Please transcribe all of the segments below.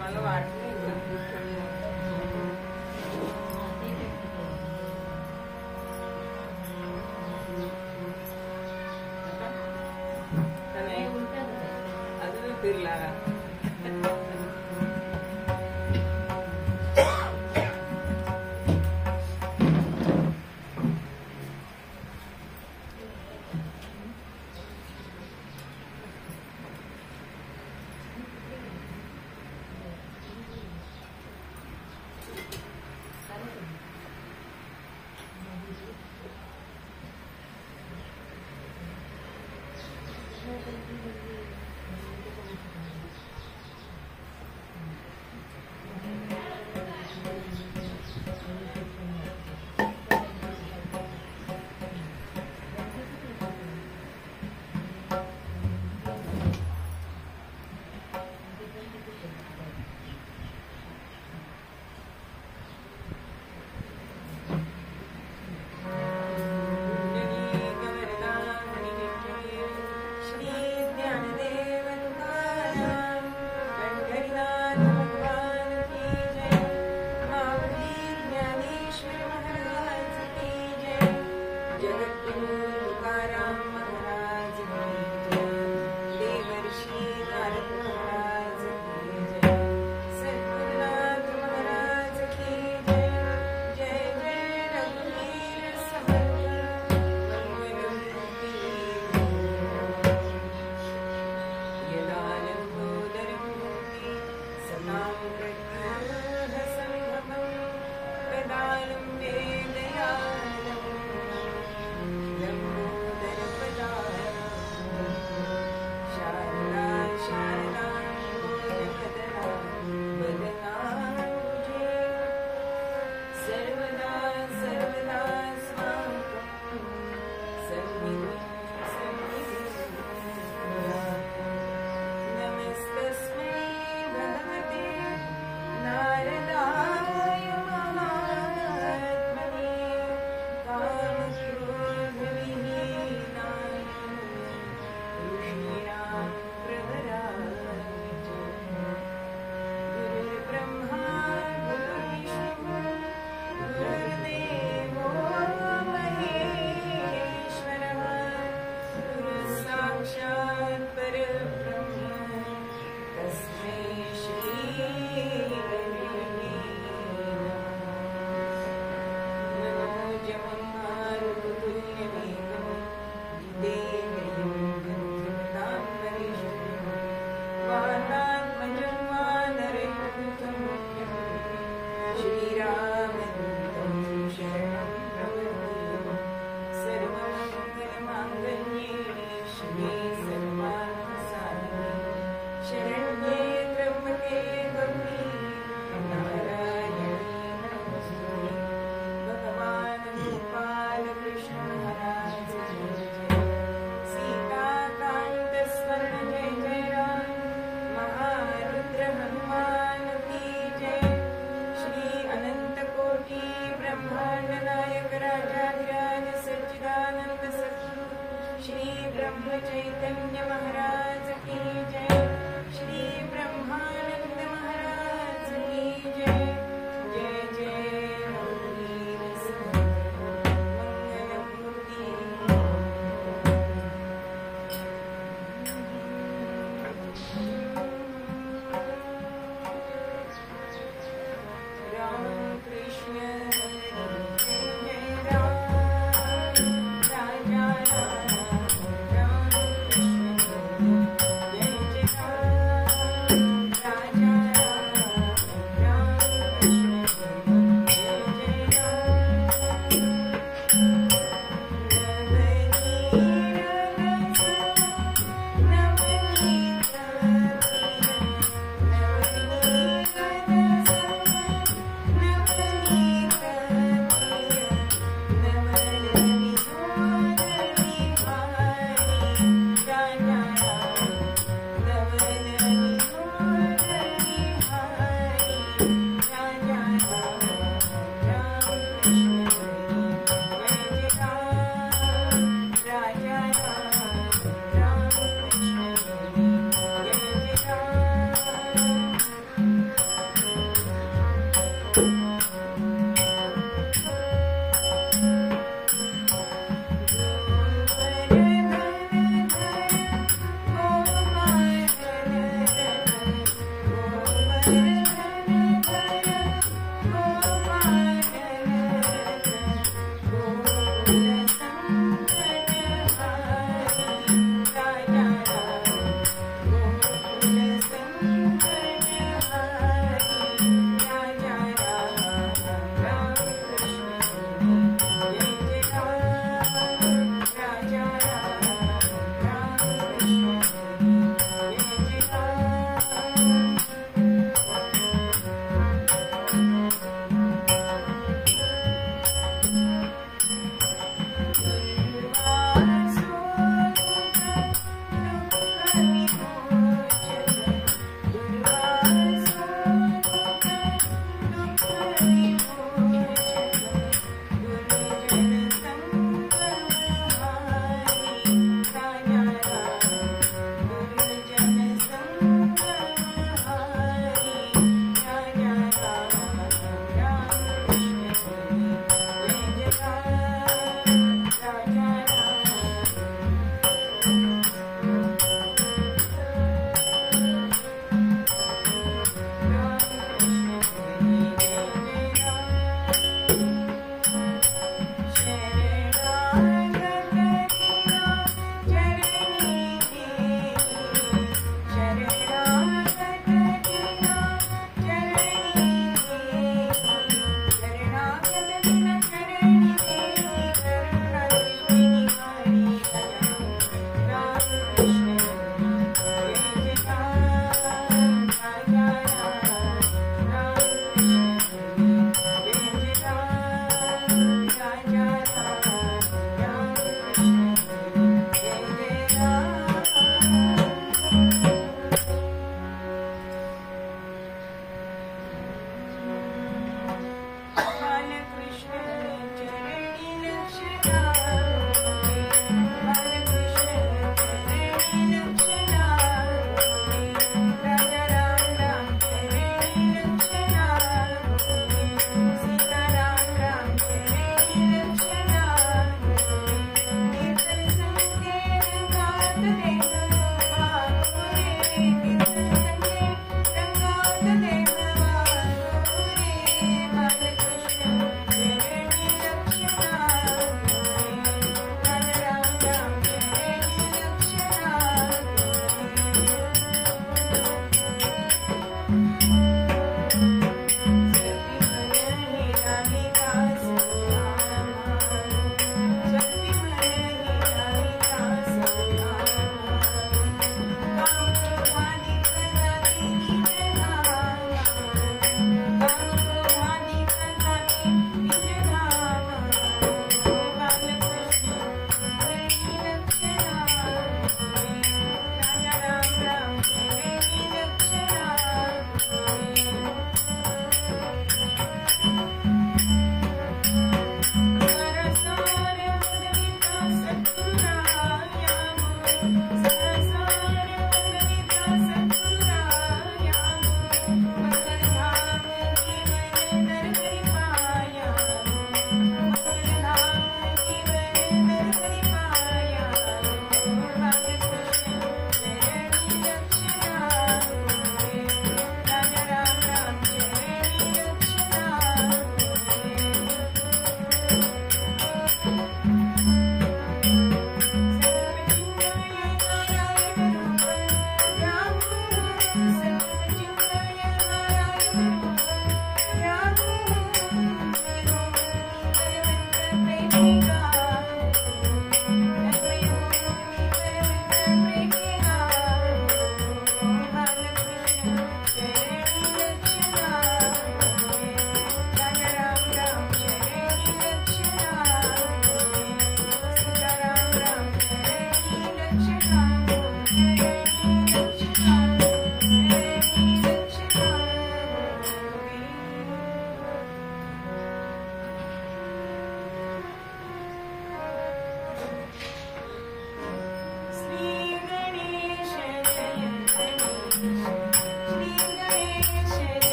मला वाटलं अजून फिरला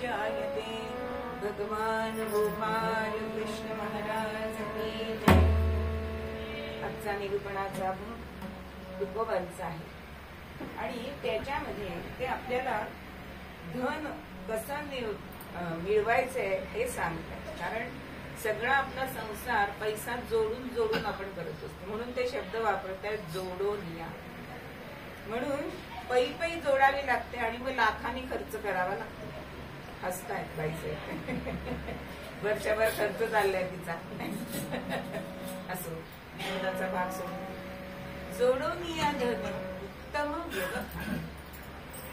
जायते। भगवान गोपाल कृष्ण महाराज की जय। आजचा निरूपणाचा भाग तुकोबांचा आहे आणि त्याच्यामध्ये ते आपल्याला धन कसं मिळवायचंय हे सांगतात. कारण सगळा आपला संसार पैसा जोडून जोडून आपण करत असतो, म्हणून ते शब्द वापरतात जोडून या. म्हणून पै जोडावी लागते आणि मग लाखांनी खर्च करावा लागतो. हसतायत बाईचे वर्षभर खर्च चाललाय तिचा असो विनोदाचा भाग सोडून जोडून या धन उत्तम व्यवहार.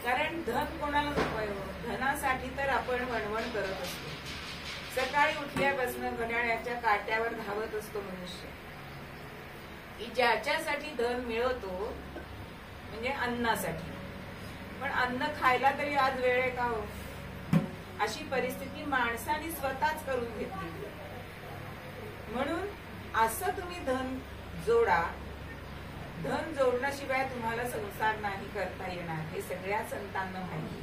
कारण धन कोणाला नकोय? धनासाठी तर आपण वणवण करत असतो. सकाळी उठल्यापासून घड्याळाच्या काट्यावर धावत असतो मनुष्य की ज्याच्यासाठी धन मिळवतो म्हणजे अन्नासाठी. पण अन्न खायला तरी आज वेळ आहे का हो? अशी परिस्थिती माणसाने स्वतःच करून घेतली. म्हणून असं तुम्ही धन जोडा. धन जोडण्याशिवाय तुम्हाला संसार नाही करता येणार हे सगळ्या संतांना माहिती.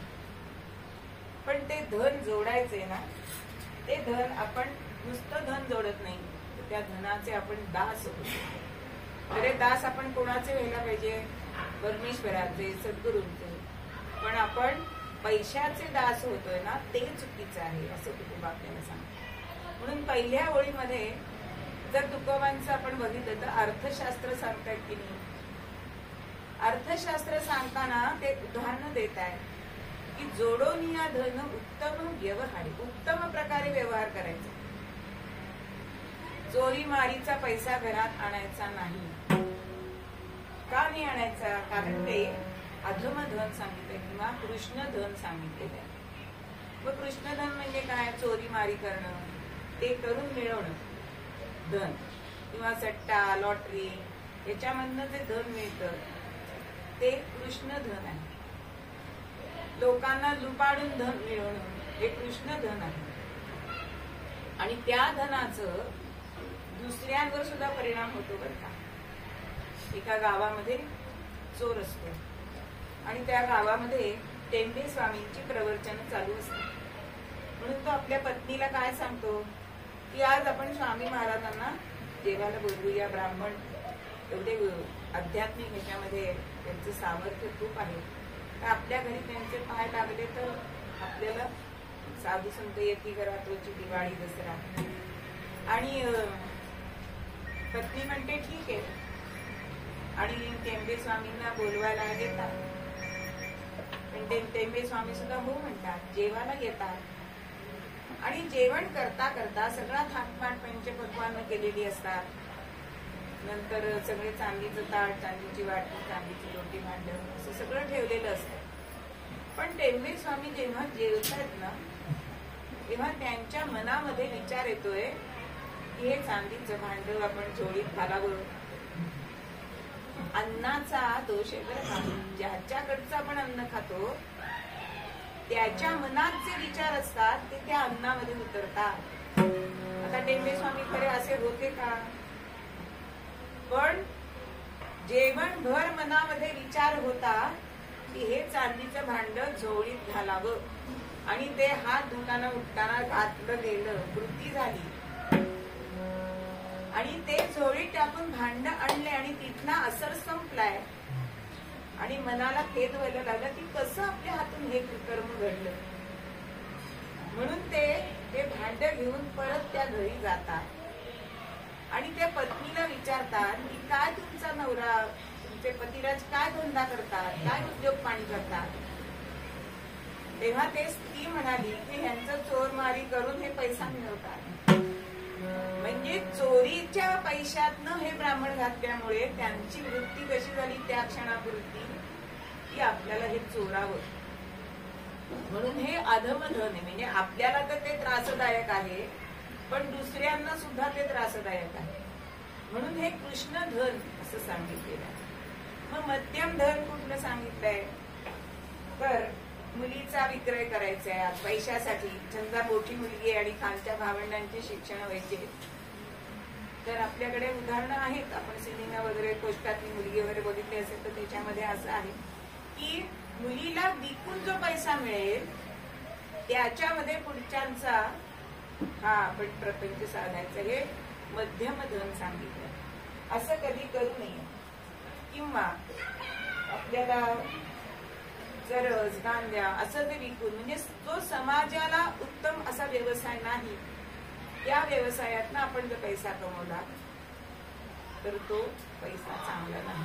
पण ते धन जोडायचे ना, ते धन आपण नुसतं धन जोडत नाही, त्या धनाचे आपण दास होतो. अरे दास आपण कोणाचे व्हायला पाहिजे? परमेश्वराचे, सद्गुरूंचे. पण आपण पैशाचे दास होतोय ना, ते चुकीचं आहे असं तुकोबा आपल्याला सांगतो. म्हणून पहिल्या ओळीमध्ये जर तुकोबांचं आपण बघितलं तर अर्थशास्त्र सांगतायत की नाही. अर्थशास्त्र सांगताना ते उदाहरण देत आहे की जोडून या धन उत्तम व्यवहारी. उत्तम प्रकारे व्यवहार करायचा. चोरी मारीचा पैसा घरात आणायचा नाही. का नाही आणायचा? कारण ते अधम धन सांगितलंय किंवा कृष्ण धन सांगितलेलं आहे. व कृष्ण धन म्हणजे काय? चोरी मारी करणं, ते करून मिळवणं धन किंवा सट्टा, लॉटरी याच्यामधनं जे धन मिळतं ते कृष्ण धन आहे. लोकांना लुबाडून धन मिळवणं हे कृष्ण धन आहे. आणि त्या धनाचं दुसऱ्यांवर सुद्धा परिणाम होतो बरं का. एका गावामध्ये चोर असतो आणि त्या गावामध्ये टेंबे स्वामींची प्रवचन चालू असते. म्हणून तो आपल्या पत्नीला काय सांगतो की आज आपण स्वामी महाराजांना देवाला बोलवूया. ब्राह्मण एवढे आध्यात्मिक ह्याच्यामध्ये त्यांचं सामर्थ्य खूप आहे. आपल्या घरी त्यांचे पाय लागले तर आपल्याला साधू संत येती घरातोची दिवाळी दसरा. आणि पत्नी म्हणते ठीक आहे आणि टेंबे स्वामींना बोलवायला येतात. पण टेंबे स्वामी सुद्धा हो म्हणतात, जेवायला येतात आणि जेवण करता करता सगळा थाटमाट पंचपक्वान्न केलेली असतात. नंतर सगळे चांदीचं ताट, चांदीची वाटी, चांदीची रोटी, भांडं असं सगळं ठेवलेलं असतं. पण टेंबे स्वामी जेव्हा जेवतात ना तेव्हा त्यांच्या मनामध्ये विचार येतोय की हे चांदीचं भांड आपण झोळीत घालावं. अन्नाचा दोष आहे बरं का. ज्याच्याकडचं आपण अन्न खातो त्याच्या मनात जे विचार असतात ते त्या अन्नामध्ये उतरतात. आता टेंबे स्वामी खरे असे होते का? पण जेवणभर मनामध्ये विचार होता की हे चांदीचं भांड झोळीत घालावं आणि ते हात धुताना उठताना घातलं गेलं, वृत्ती झाली आणि ते झोळीत टाकून भांड आणले आणि तिथला असर संपलाय आणि मनाला खेद व्हायला लागला की कसं आपल्या हातून हे कर्म घडलं. म्हणून ते भांड घेऊन परत त्या घरी जातात आणि त्या पत्नीला विचारतात की काय तुमचा नवरा, तुमचे पतिराज काय धंदा करतात, काय उद्योग पाणी करतात. तेव्हा ते ती म्हणाली की ह्यांचं चोरमारी करून हे पैसा मिळवतात. म्हणजे चोरीच्या पैशातनं हे ब्राह्मण घातल्यामुळे त्यांची वृत्ती कशी झाली त्या क्षणापुरती की आपल्याला हे चोरावं. म्हणून हे अधम धन आहे. म्हणजे आपल्याला तर ते त्रासदायक आहे पण दुसऱ्यांना सुद्धा ते त्रासदायक आहे. म्हणून हे कृष्ण धन असं सांगितलेलं आहे. मग मध्यम धन कुठलं सांगितलंय तर मुलीचा विक्रय करायचा आहे पैशासाठी. समजा मोठी मुलगी आहे आणि खालच्या भावंडांचे शिक्षण व्हायचे तर आपल्याकडे उदाहरणं आहेत. आपण सिनेमा वगैरे पोस्टातली मुलगी वगैरे बघितली असेल तर त्याच्यामध्ये असं आहे की मुलीला विकून जो पैसा मिळेल त्याच्यामध्ये पुढच्यांचा हा आपण प्रपंच साधायचं, हे मध्यम धन सांगितलं. असं कधी करू नये. किंवा आपल्याला जरज गांद्या असं ते विकून, म्हणजे जो समाजाला उत्तम असा व्यवसाय नाही, त्या व्यवसायातनं आपण जर पैसा कमवला तर तो पैसा चांगला नाही.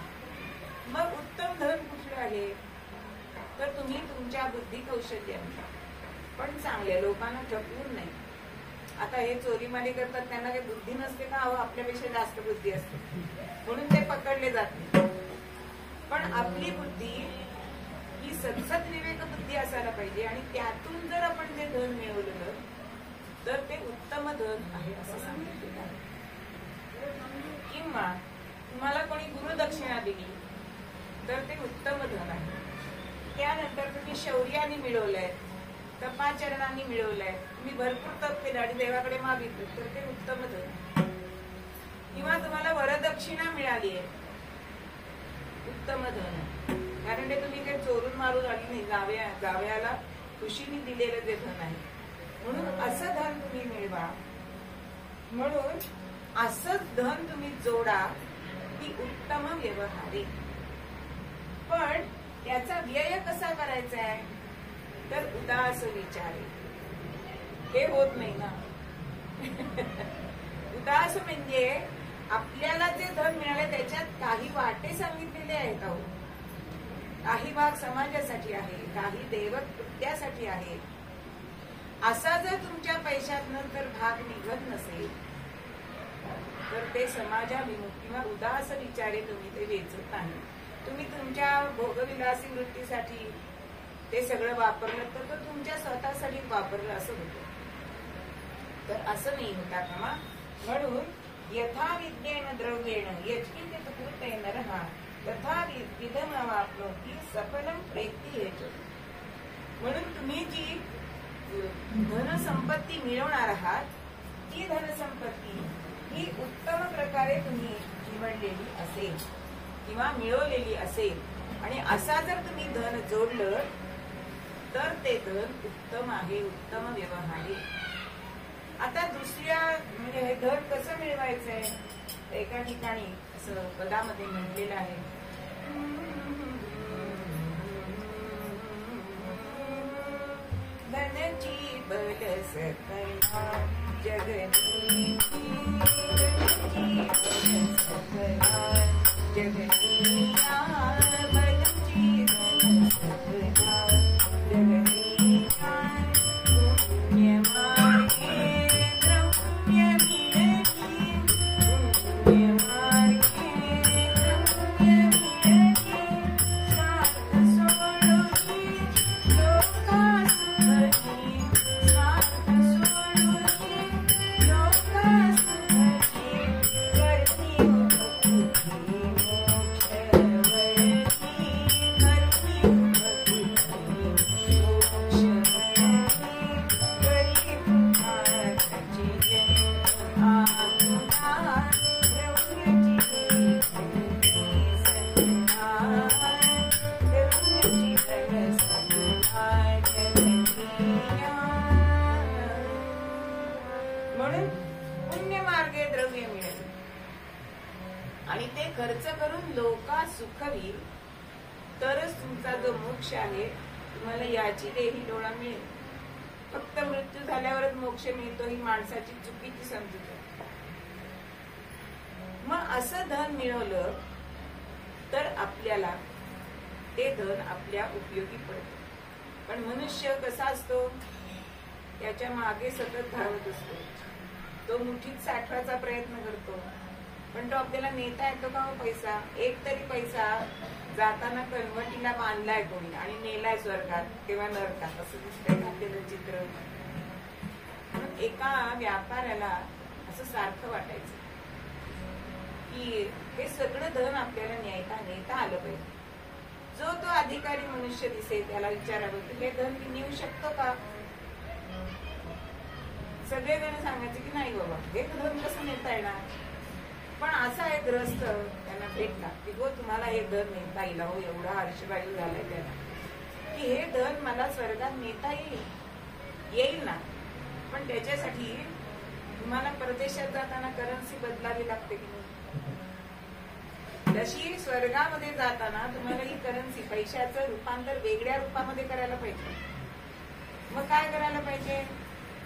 मग उत्तम धन कुठलं आहे तर तुम्ही तुमच्या बुद्धी कौशल्याने, पण चांगल्या लोकांना ठकवून नाही. आता हे चोरीमारी करतात त्यांना काही बुद्धी नसते का? आपल्यापेक्षा जास्त बुद्धी असते म्हणून ते पकडले जात नाही. पण आपली बुद्धी ही सतसत विवेक बुद्धी असायला पाहिजे, आणि त्यातून जर आपण ते धन मिळवलं तर ते उत्तम धन आहे असं सांगितलेलं आहे. किंवा तुम्हाला कोणी गुरुदक्षिणा दिली तर ते उत्तम धन आहे. त्यानंतर तुम्ही शौर्याने मिळवलंय, तपाचरणांनी मिळवलंय, तुम्ही भरपूर तप केलं आणि देवाकडे मागितलं तर ते उत्तम धन. किंवा तुम्हाला वरदक्षिणा मिळाली आहे, उत्तम धन, कारण ते तुम्ही काही चोरून मारून आली नाही, जावयाला खुशीने दिलेलं ते धन आहे. म्हणून असं धन तुम्ही मिळवा, म्हणून असंच धन तुम्ही जोडा ती उत्तम व्यवहारे. पण त्याचा व्यय कसा करायचा आहे तर उदास विचारे. हे होत नाही ना. उदास म्हणजे आपल्याला जे धन मिळाले त्याच्यात काही वाटे सांगितलेले आहेत. अहो, काही भाग समाजासाठी आहे, काही दैवत कृत्यासाठी आहे. असा जर तुमच्या पैशातनं जर भाग निघत नसेल तर ते समाजाभिमुख किंवा उदास विचारे तुम्ही ते वेचत नाही. तुम्ही तुमच्या भोगविलासी वृत्तीसाठी ते सगळं वापरलं तर तो तुमच्या स्वतःसाठी वापरलं असं होतं. तर असं नाही होता कामा. म्हणून यथा विद्येन द्रव्येण यच्किंचित् कृते नरः तथा विधमवाप्नोति सफलं प्रेत्ति हेतु. म्हणून तुम्ही जी धनसंपत्ती मिळवणार आहात ती धनसंपत्ती ही उत्तम प्रकारे तुम्ही निवडलेली असेल किंवा मिळवलेली असेल, आणि असा जर तुम्ही धन जोडलं तर ते धन उत्तम आहे, उत्तम व्यवहार आहे. आता दुसऱ्या म्हणजे हे धन कसं मिळवायचंय, एका ठिकाणी असं पदामध्ये म्हटलेलं आहे, धनची बल सकला जगनी, धनची बल सकला जगनी, बलची धन सकला जगनी. पुण्य मार्गे द्रव्य मिळती, पुण्य मार्गे द्रव्य मिळती, स्वार्थ सोडून लोका सुखी, स्वार्थ सोडून लोका सुखी, करती मुक्ती मोक्ष वळती, करती मुक्ती मोक्ष वळती, करी पुकारची जन आपुला, द्रव्याची संधान, द्रव्याची संधान जननीया. म्हणून पुण्य मार्गे द्रव्य मिळेल आणि ते खर्च करून लोका सुखवी, तरच तुमचा जो मोक्ष आहे तुम्हाला याची देही डोळा मिळेल. फक्त मृत्यू झाल्यावरच मोक्ष मिळतो ही माणसाची चुकीची समजूत आहे. मग असं धन मिळवलं तर आपल्याला ते धन आपल्या उपयोगी पडतं. पण मनुष्य कसा असतो, त्याच्या मागे सतत धावत असतो. तो मुठीत साठवायचा प्रयत्न करतो, पण तो आपल्याला नेता येतो का पैसा? एक तरी पैसा जाताना कणवटीला बांधलाय कोणी आणि नेलाय स्वर्गात किंवा नरकात, असं दिसतंय का आपल्याला चित्र? म्हणून एका व्यापाऱ्याला असं सारखं वाटायचं की हे सगळं धन आपल्याला नेता आलं पाहिजे. जो तो अधिकारी मनुष्य दिसेल त्याला विचारावं हे धन मी नेऊ शकतो का? सगळेजण सांगायचे की नाही बाबा हे धन कसं नेता येणार. पण असा एक ग्रस्त त्यांना भेटला की हो तुम्हाला हे धन नेता येईल, हो एवढा हर्षवायू झालाय त्याला की हे धन मला स्वर्गात नेता येईल. येईल ना, पण त्याच्यासाठी तुम्हाला परदेशात जाताना करन्सी बदलावी लागते की नाही? तशी स्वर्गामध्ये जाताना तुम्हाला ही करन्सी, पैशाचं रूपांतर वेगळ्या रूपामध्ये करायला पाहिजे. मग काय करायला पाहिजे?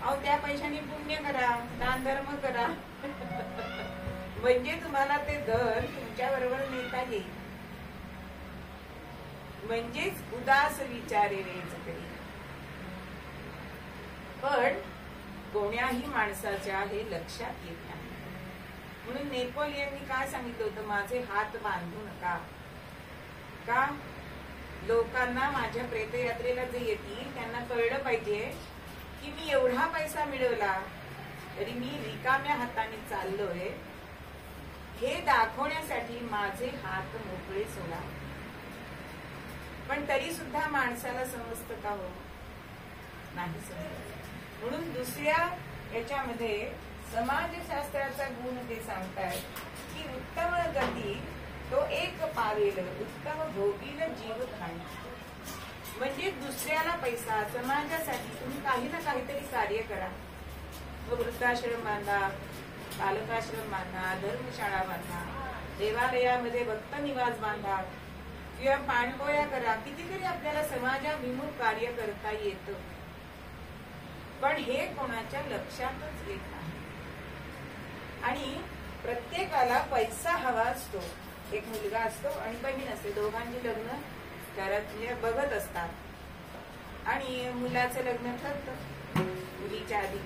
अहो, त्या पैशाने पुण्य करा, दान धर्म करा. म्हणजे तुम्हाला ते धन तुमच्या बरोबर नेता येईल. म्हणजेच उदास विचारे रे जगरी. पण कोण्याही माणसाच्या हे लक्षात येत नाही. म्हणून नेपोलियननी काय सांगितलं होतं? माझे हात बांधू नका. का? लोकांना माझ्या प्रेतयात्रेला जे येतील त्यांना कळलं पाहिजे की मी एवढा पैसा मिळवला तरी मी रिकाम्या हाताने चाललोय, हे दाखवण्यासाठी माझे हात मोकळे सोडा. पण तरी सुद्धा माणसाला समजतं का? हो, नाही समजत. म्हणून दुसऱ्या याच्यामध्ये समाजशास्त्राचा गुण ते सांगतायत की उत्तम गती तो एक पावेल, उत्तम भोगील जीव खाणी. म्हणजे दुसऱ्याला पैसा, समाजासाठी तुम्ही काही ना काहीतरी कार्य करा. वृद्धाश्रम बांधा, बालकाश्रम बांधा, धर्मशाळा बांधा, देवालयामध्ये भक्त निवास बांधा किंवा पाणपोया करा. कितीतरी आपल्याला समाजाभिमुख कार्य करता येतं. पण हे कोणाच्या लक्षातच येत नाही. आणि प्रत्येकाला पैसा हवा असतो. एक मुलगा असतो आणि बहीण असते, दोघांची लग्न घरात बघत असतात आणि मुलाचं लग्न ठरतं मुलीच्या आधी.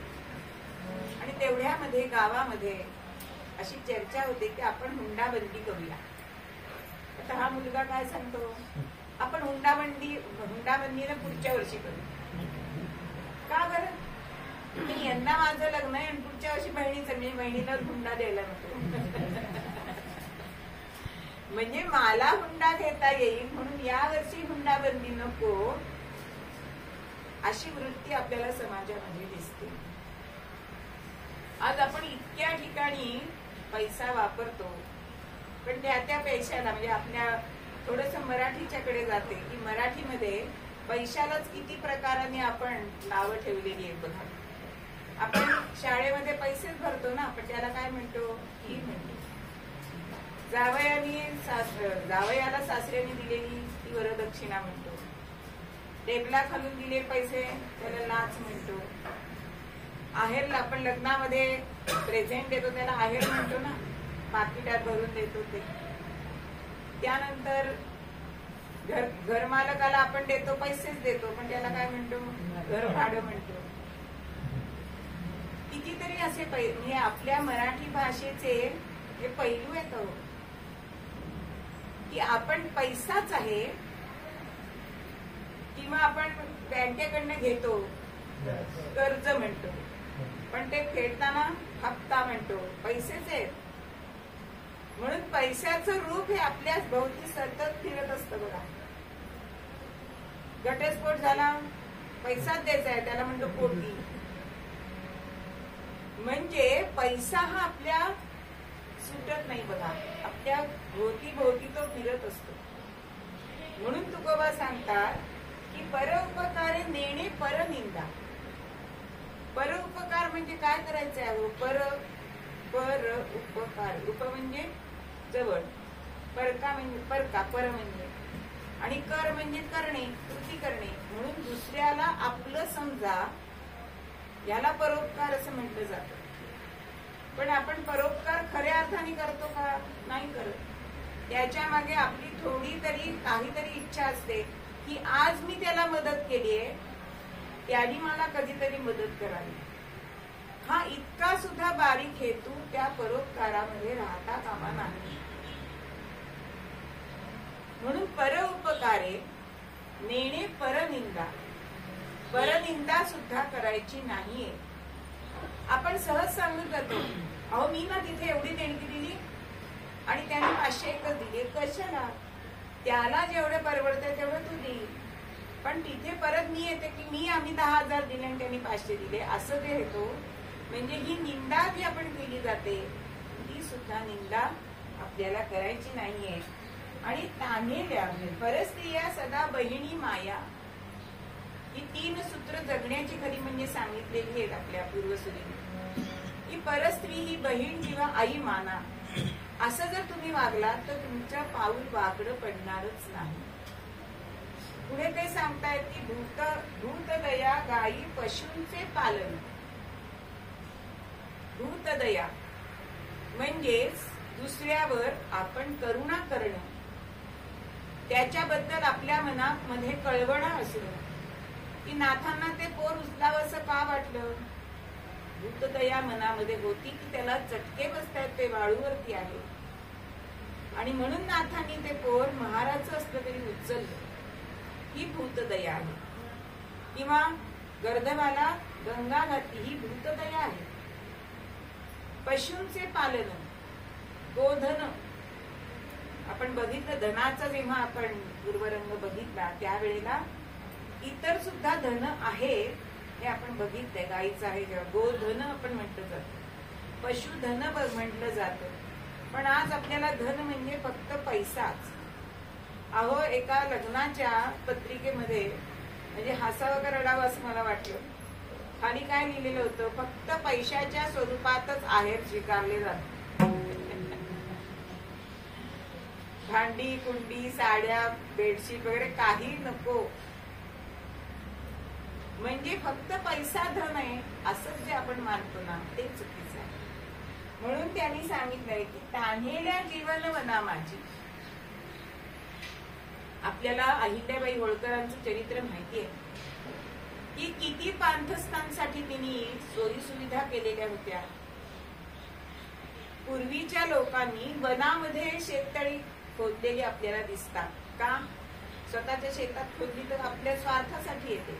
आणि तेवढ्यामध्ये गावामध्ये अशी चर्चा होते की आपण हुंडाबंदी करूया. आता हा मुलगा काय सांगतो? आपण हुंडाबंदीला पुढच्या वर्षी करू. का बरं? यंदा माझं लग्न आहे आणि पुढच्या वर्षी बहिणीचं, मी बहिणीला हुंडा द्यायला नको. म्हणजे मला हुंडा घेता येईल म्हणून या वर्षी हुंडाबंदी नको, अशी वृत्ती आपल्याला समाजामध्ये दिसते. आज आपण इतक्या ठिकाणी पैसा वापरतो, पण त्या पैशाला म्हणजे आपल्या थोडस मराठीच्याकडे जाते की मराठीमध्ये पैशालाच किती प्रकाराने आपण नावं ठेवलेली आहेत बघा. आपण शाळेमध्ये पैसेच भरतो ना, पण त्याला काय म्हणतो? ही म्हणतो. जावयाला सासऱ्याने दिलेली ती वरदक्षिणा म्हणतो. टेबला खालून दिले पैसे त्याला लाच म्हणतो. आहेरला आपण लग्नामध्ये प्रेझेंट देतो त्याला आहेर म्हणतो ना, पाकिटात भरून देतो ते. त्यानंतर घरमालकाला आपण देतो, पैसेच देतो, पण त्याला काय म्हणतो? घर भाडं म्हणतो. कितीतरी असे म्हणजे आपल्या मराठी भाषेचे हे पैलू आहेत की आपण पैसाच आहे किंवा आपण बँकेकडनं घेतो कर्ज म्हणतो, पण ते फेडताना हप्ता म्हणतो. पैसेच आहेत. म्हणून पैशाचं रूप हे आपल्याच भोवती सतत फिरत असतं बघा. घटस्फोट झाला, पैसाच द्यायचा आहे, त्याला म्हणतो पोटी. म्हणजे पैसा हा आपल्या सुटत नाही बघा, आपल्या भोवती भोवती तो फिरत असतो. म्हणून तुकोबा सांगतात की परोपकारे नेणे परनिंदा. परोपकार म्हणजे काय करायचं आहे? पर उपकार. उप म्हणजे जवळ, परका म्हणजे परका, पर म्हणजे, आणि कर म्हणजे करणे, कृती करणे. म्हणून दुसऱ्याला आपलं समजा, याला परोपकार असं म्हटलं जातं. पण आपण परोपकार खऱ्या अर्थाने करतो का? नाही करत. त्याच्या मागे आपली थोडी तरी काहीतरी इच्छा असते की आज मी त्याला मदत केलीये, त्याने मला कधीतरी मदत करावी. हा इतका सुद्धा बारीक हेतू त्या परोपकारामध्ये राहता कामा नाही. म्हणून परोपकारे नेणे परनिंदा. परनिंदा सुद्धा करायची नाहीये. आपण सहज सांगून जातो, अहो मी ना तिथे एवढी देणगी दिली आणि त्याने 500 एकच दिले. कशाला? त्याला जेवढं परवडतंय तेवढं तू दे. पण तिथे परत मी येते की आम्ही 10,000 दिले आणि त्यांनी 500 दिले असं ते येतो. म्हणजे ही निंदा जी आपण केली जाते, ती सुद्धा निंदा आपल्याला करायची नाहीये. आणि तान्हेल्या परस्त्रिया सदा बहिणी माया. ही 3 सूत्र जगण्याची खरी म्हणजे सांगितलेली आहेत आपल्या पूर्वसुरीने की परस्त्री ही बहीण किंवा आई माना. असं जर तुम्ही वागलात तर तुमचं पाऊल वाकडं पडणारच नाही. पुढे ते सांगतायत की भूतदया गायी पशूंचे पालन. भूतदया म्हणजेच दुसऱ्यावर आपण करुणा करणं, त्याच्याबद्दल आपल्या मनामध्ये कळवणं असणं की नाथांना ते पोर उचलावं असं का वाटलं. भूतदया मनामध्ये होती की त्याला चटके बसतायत, ते वाळूवरती आहे आणि म्हणून नाथांनी ते पोर महाराज असलं तरी उचललं. ही भूतदया आहे. किंवा गर्दभाला गंगा घातली, ही भूतदया आहे. पशूंचे पालन, गोधन. आपण बघितलं धनाचा जेव्हा आपण पूर्वरंग बघितला त्यावेळेला इतर सुद्धा धन आहे हे आपण बघितलंय. गाईचं आहे जेव्हा गोधन आपण म्हटलं जातं, पशुधन म्हटलं जातं. पण आज आपल्याला धन म्हणजे फक्त पैसाच. अहो एका लग्नाच्या पत्रिकेमध्ये म्हणजे हसावं का रडावं असं मला वाटलं. खाली काय लिहिलेलं होतं, फक्त पैशाच्या स्वरूपातच आहेर स्वीकारले जातात. भांडी कुंडी साड्या बेडशीट वगैरे काही नको, म्हणजे फक्त पैसा धन आहे असंच जे आपण मानतो ना ते चुकीचं आहे. म्हणून त्यांनी सांगितलंय की तान्हेल्या जीवन वना माझी. आपल्याला अहिल्याबाई होळकरांचं चरित्र माहिती आहे की किती पांथस्थांसाठी तिने सोयी सुविधा केलेल्या होत्या. पूर्वीच्या लोकांनी वनामध्ये शेततळी खोदलेली आपल्याला दिसतात. का? स्वतःच्या शेतात खोदली तर आपल्या स्वार्थासाठी येते,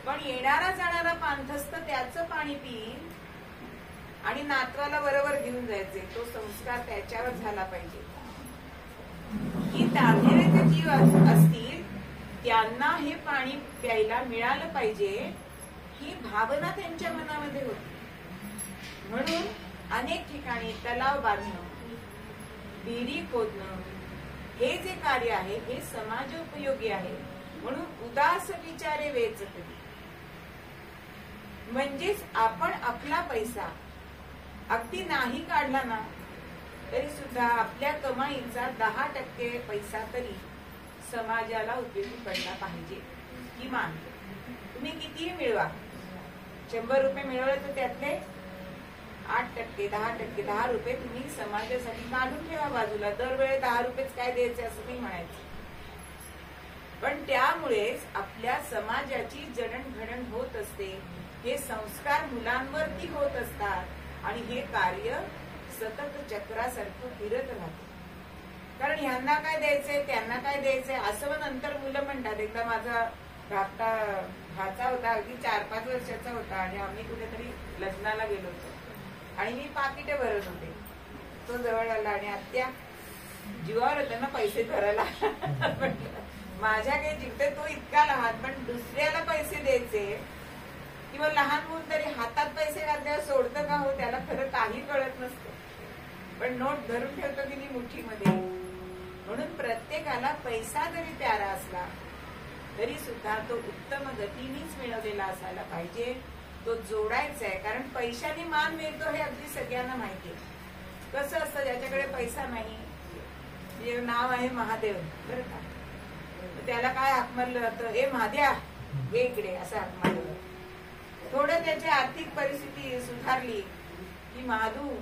पण येणारा जाणारा पांथस्थ त्याचं पाणी पिईल आणि नातवाला बरोबर घेऊन जायचे. तो संस्कार त्याच्यावर झाला पाहिजे की तान्हेरे जीव असतील त्यांना हे पाणी प्यायला मिळालं पाहिजे, ही भावना त्यांच्या मनामध्ये होती. म्हणून अनेक ठिकाणी तलाव बांधणं, विहिरी खोदणं हे जे कार्य आहे हे समाजोपयोगी आहे. म्हणून उदास विचारे वेचते, म्हणजेच आपण आपला पैसा अगदी नाही काढला ना तरी सुद्धा आपल्या कमाईचा 10% पैसा तरी समाजाला उपयोगी पडला पाहिजे. किमान तुम्ही कितीही मिळवा, 100 रुपये मिळवले तर त्यातले 8%, 10%, 10 रुपये तुम्ही समाजासाठी काढून ठेवा बाजूला. दरवेळी 10 रुपयेच काय द्यायचे असं नाही म्हणायचं. पण त्यामुळेच आपल्या समाजाची जडणघडण होत असते. हे संस्कार मुलांवरती होत असतात आणि हे कार्य सतत चक्रासारखं फिरत राहतं. कारण ह्यांना काय द्यायचंय त्यांना काय द्यायचंय असं नंतर मुलं म्हणतात. एकदा माझा धाकटा भाचा होता, अगदी 4-5 वर्षाचा होता आणि आम्ही कुठेतरी लग्नाला गेलो होतो आणि मी पाकिटे भरत होते. तो जवळ आला आणि आत्या जीवावर होतं ना पैसे धरायला. माझ्या काही जिंकते तो इतका लहान, पण दुसऱ्याला पैसे द्यायचे किंवा लहान मुल तरी हातात पैसे घातल्यावर सोडतं का हो, त्याला खरं काही कळत नसतं. पण नोट धरून ठेवतो की नाही मुठीमध्ये. म्हणून प्रत्येकाला पैसा जरी प्यारा असला तरी सुद्धा तो उत्तम गतीनेच मिळवलेला असायला पाहिजे. तो जोडायचा आहे. कारण पैशाने मान मिळतो हे अगदी सगळ्यांना माहिती आहे. कसं असतं, ज्याच्याकडे पैसा नाही, जे नाव आहे महादेव बरं का, त्याला काय हाक मारलं जातं, ए महाद्या हे इकडे असं हाक मारलं. थोडं त्याची आर्थिक परिस्थिती सुधारली की महादू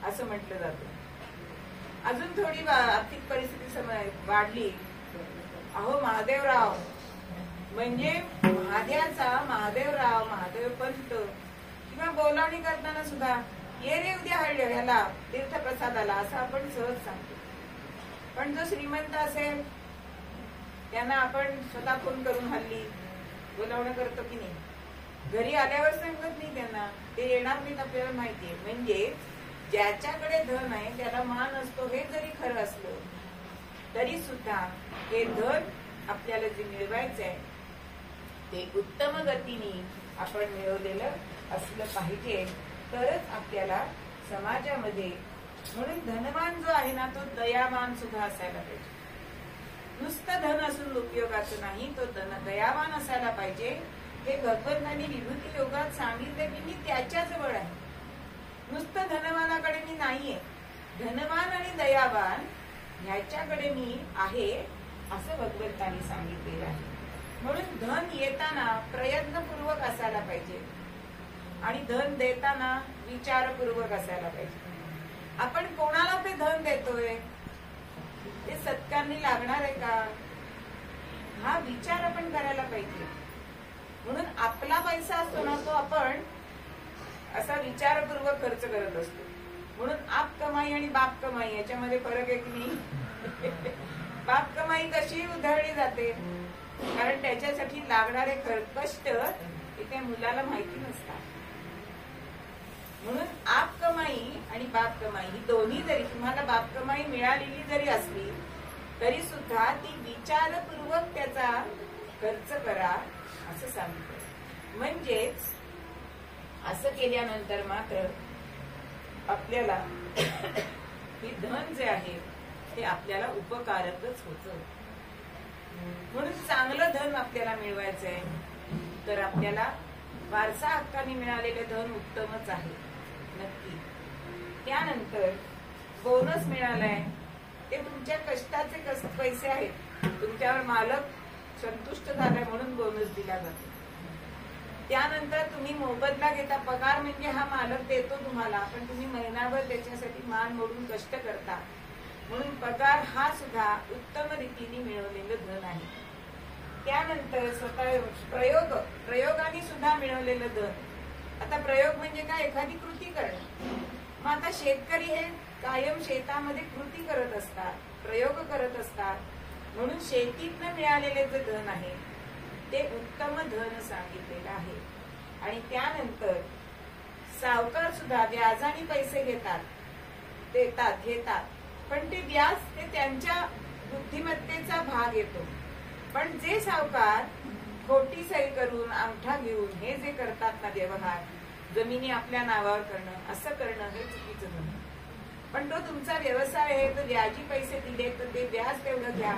असं म्हटलं जातं. अजून थोडी आर्थिक परिस्थिती वाढली, अहो महादेवराव. म्हणजे महाद्याचा महादेवराव, महादेव पंत किंवा बोलावणी करताना सुद्धा ये रे उद्या ह्याला तीर्थप्रसादाला असं आपण सहज सांगतो. पण जो श्रीमंत असेल त्यांना आपण स्वतः फोन करून हल्ली बोलावणं करतो की नाही. घरी आल्यावर सांगत नाही त्यांना, ते येणार नाहीत आपल्याला माहितीये. म्हणजे ज्याच्याकडे धन आहे त्याला मान असतो हे जरी खरं असलं तरी सुद्धा हे धन आपल्याला जे मिळवायचं आहे ते उत्तम गतीने आपण मिळवलेलं असलं पाहिजे, तरच आपल्याला समाजामध्ये. म्हणून धनवान जो आहे ना तो दयावान सुद्धा असायला पाहिजे. नुसतं धन असून उपयोगाचं नाही, तो दयावान असायला पाहिजे. हे भगवंतांनी विभूती योगात सांगितलं की मी त्याच्या जवळ आहे, नुसतं धनवानाकडे मी नाहीये. धनवान आणि दयावान ह्याच्याकडे मी आहे असं भगवंतांनी सांगितलेलं आहे. म्हणून धन येताना प्रयत्नपूर्वक असायला पाहिजे आणि धन देताना विचारपूर्वक असायला पाहिजे. आपण कोणाला ते धन देतोय, ते सत्कारणी लागणार आहे का, हा विचार आपण करायला पाहिजे. म्हणून आपला पैसा असतो ना, तो आपण असा विचारपूर्वक खर्च करत असतो. म्हणून आप कमाई आणि बाप कमाई याच्यामध्ये फरक आहे की नाही. बाप कमाई कशी उधळली जाते, कारण त्याच्यासाठी लागणारे कष्ट त्या मुलाला माहिती नसतात. म्हणून आप कमाई आणि बाप कमाई ही दोन्ही जरी तुम्हाला बाप कमाई मिळालेली जरी असली तरी सुद्धा ती विचारपूर्वक त्याचा खर्च करा असं सांगितलं. म्हणजेच असं केल्यानंतर मात्र आपल्याला हे धन जे आहे ते आपल्याला उपकारकच होतं. म्हणून चांगलं धन आपल्याला मिळवायचंय तर आपल्याला वारसा हक्काने मिळालेलं धन उत्तमच आहे नक्की. त्यानंतर बोनस मिळालाय, ते तुमच्या कष्टाचे पैसे आहेत, तुमच्यावर मालक संतुष्ट झालाय म्हणून बोनस दिला जातो. त्यानंतर तुम्ही मोबदला घेता, पगार म्हणजे हा मालक देतो तुम्हाला, पण तुम्ही महिनाभर त्याच्यासाठी मान मोडून कष्ट करता, म्हणून पगार हा सुद्धा उत्तम रीतीने मिळवलेलं धन आहे. त्यानंतर स्वतः प्रयोगाने सुद्धा मिळवलेलं धन. आता प्रयोग म्हणजे काय, एखादी कृती करणं. मग आता शेतकरी हे कायम शेतामध्ये कृती करत असतात, प्रयोग करत असतात, म्हणून शेतीतनं मिळालेले जे धन आहे ते उत्तम धन सांगितलेलं आहे. आणि त्यानंतर सावकार सुद्धा व्याजाने पैसे घेतात, पण ते व्याज ते त्यांच्या बुद्धिमत्तेचा भाग येतो. पण जे सावकार खोटी सही करून अंगठा घेऊन हे जे करतात ना व्यवहार, जमिनी आपल्या नावावर करणं, असं करणं हे चुकीचं धन. पण तो तुमचा व्यवसाय आहे, तर व्याजी पैसे दिले तर ते व्याज तेवढं घ्या,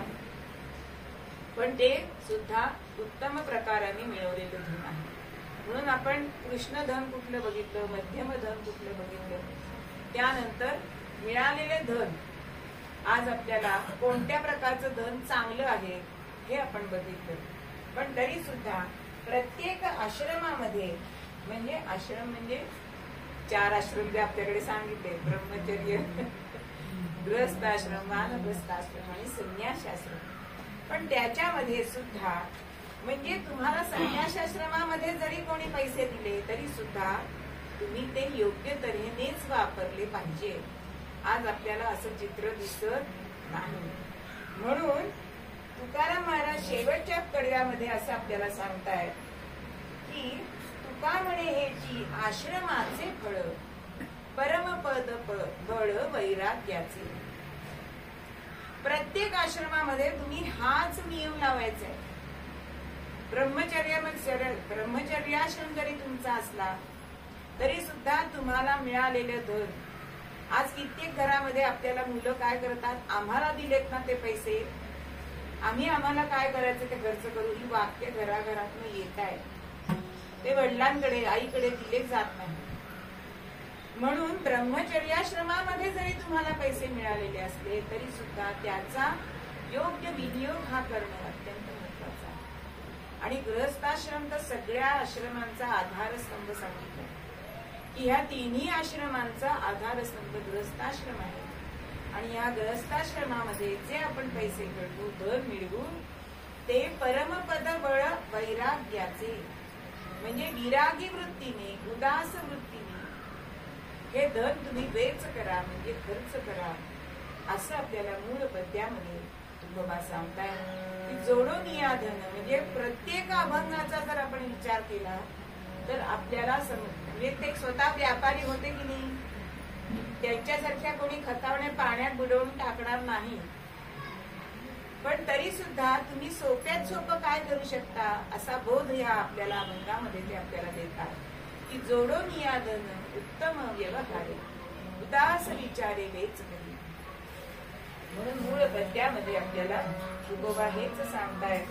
पण ते सुद्धा उत्तम प्रकाराने मिळवलेलं धन आहे. म्हणून आपण कृष्ण धन कुठलं बघितलं, मध्यम धन कुठलं बघितलं, त्यानंतर मिळालेले धन आज आपल्याला कोणत्या प्रकारचं धन चांगलं आहे हे आपण बघितलं. पण तरी सुद्धा प्रत्येक आश्रमामध्ये, म्हणजे आश्रम म्हणजे 4 आश्रम जे आपल्याकडे सांगितले, ब्रह्मचर्य, गृहस्थाश्रम, वानप्रस्थाश्रम आणि संन्यासाश्रम. पण त्याच्यामध्ये सुद्धा म्हणजे तुम्हाला संन्यासाश्रमामध्ये जरी कोणी पैसे दिले तरी सुद्धा तुम्ही ते योग्य तऱ्हेनेच वापरले पाहिजे. आज आपल्याला असं चित्र दिसत नाही. म्हणून तुकाराम महाराज शेवटच्या कडव्यामध्ये असं आपल्याला सांगतायत की तुका म्हणे हेची आश्रमाचे फळ, परमपद बळ वैराग्याचे. प्रत्येक आश्रमामध्ये तुम्ही हाच नियम लावायचा आहे. ब्रह्मचर्याश्रम जरी तुमचा असला तरी सुद्धा तुम्हाला मिळालेलं धन. आज कित्येक घरामध्ये आपल्याला मुलं काय करतात, आम्हाला दिलेत ना ते पैसे, आम्हाला काय करायचं ते खर्च करू, ही वाक्य घराघरातून येत आहे. ते वडिलांकडे आईकडे दिले जात नाही. म्हणून ब्रह्मचर्याश्रमामध्ये जरी तुम्हाला पैसे मिळालेले असले तरी सुद्धा त्याचा योग्य विनियोग हा करणं अत्यंत महत्वाचा आहे. आणि गृहस्थाश्रम तर सगळ्या आश्रमांचा आधारस्तंभ सांगितला की ह्या तिन्ही आश्रमांचा आधारस्तंभ गृहस्थाश्रम आहे. आणि या गृहस्थाश्रमामध्ये जे आपण पैसे मिळवू, धन मिळवू, ते परमपद बळ वैराग्याचे, म्हणजे विरागी वृत्तीने, उदास वृत्तीने हे धन तुम्ही वेच करा, म्हणजे खर्च करा, असं आपल्याला मूळ पद्यामध्ये तुकोबा सांगताय. की जोडून या धन, म्हणजे प्रत्येक अभंगाचा जर आपण विचार केला तर आपल्याला म्हणजे ते स्वतः व्यापारी होते की नाही, त्यांच्यासारख्या कोणी खतावणे पाण्यात बुडवून टाकणार नाही. पण तरी सुद्धा तुम्ही सोप्यात सोपं काय करू शकता असा बोध या आपल्याला अभंगामध्ये ते आपल्याला देतात. की जोडून या धन उत्तम व्यवहारे, उदास विचारे वेच करी. म्हणून मूळ पद्यामध्ये आपल्याला तुकोबा हेच सांगतायत.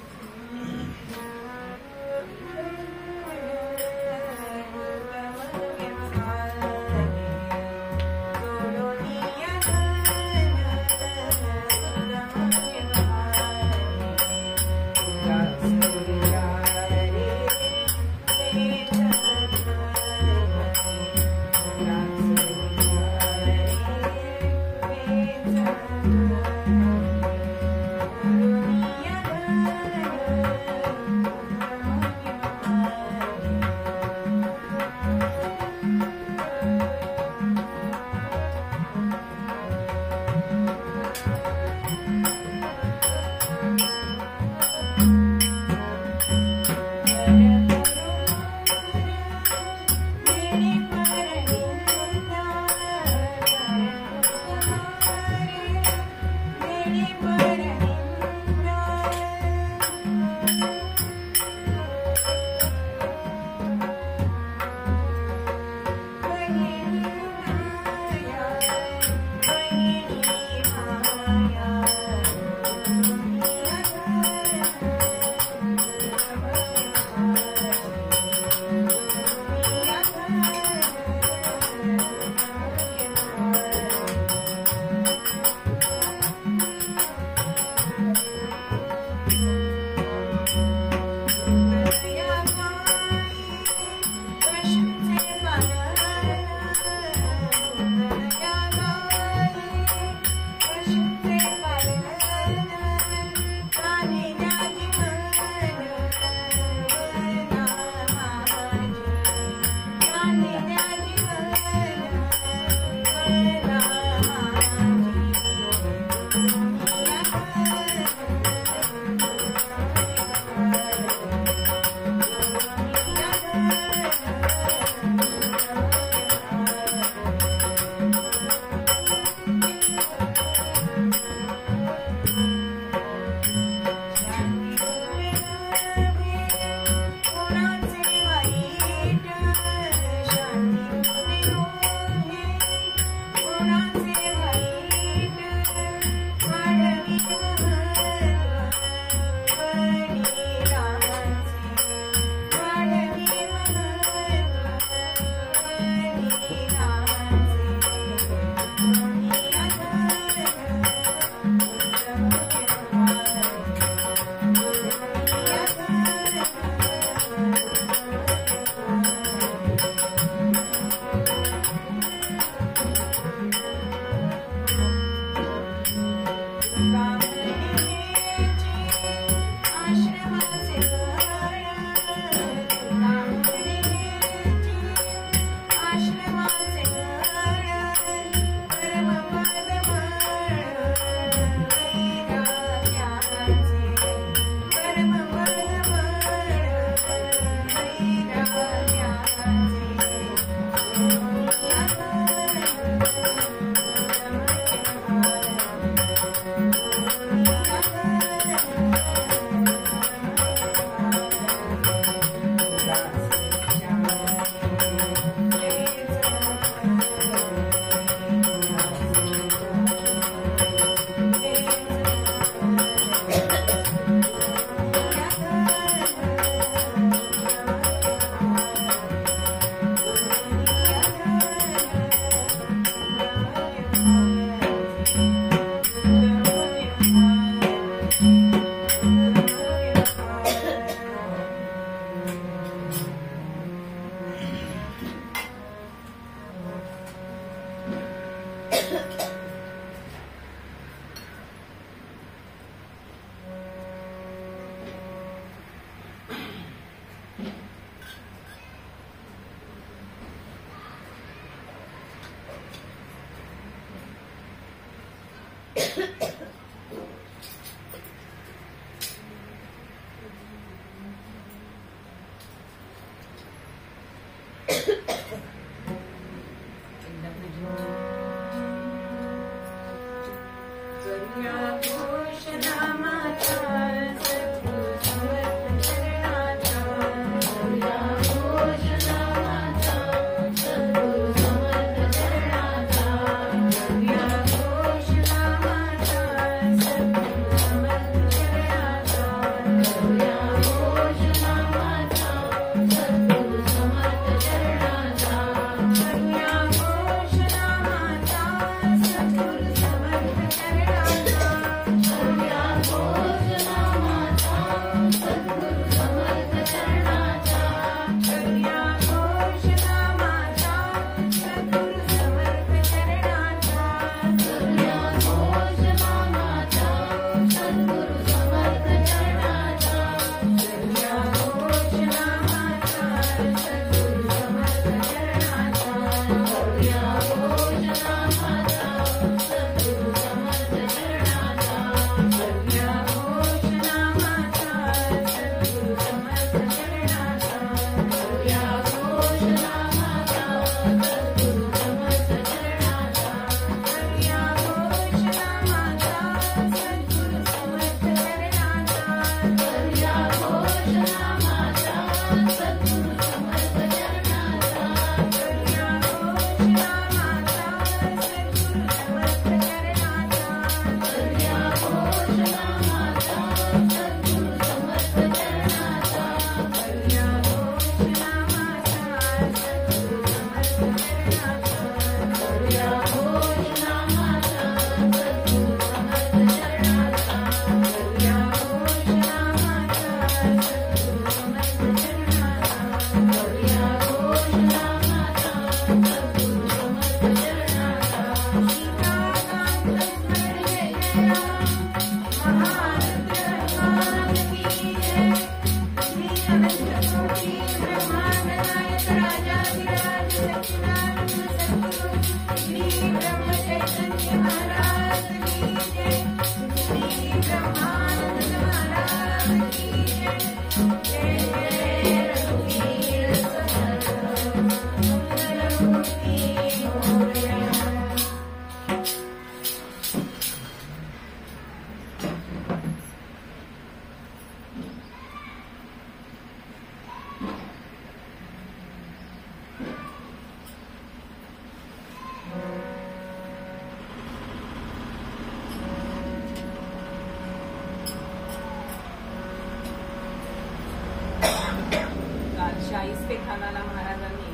शाहिस्तेखानाला महाराजांनी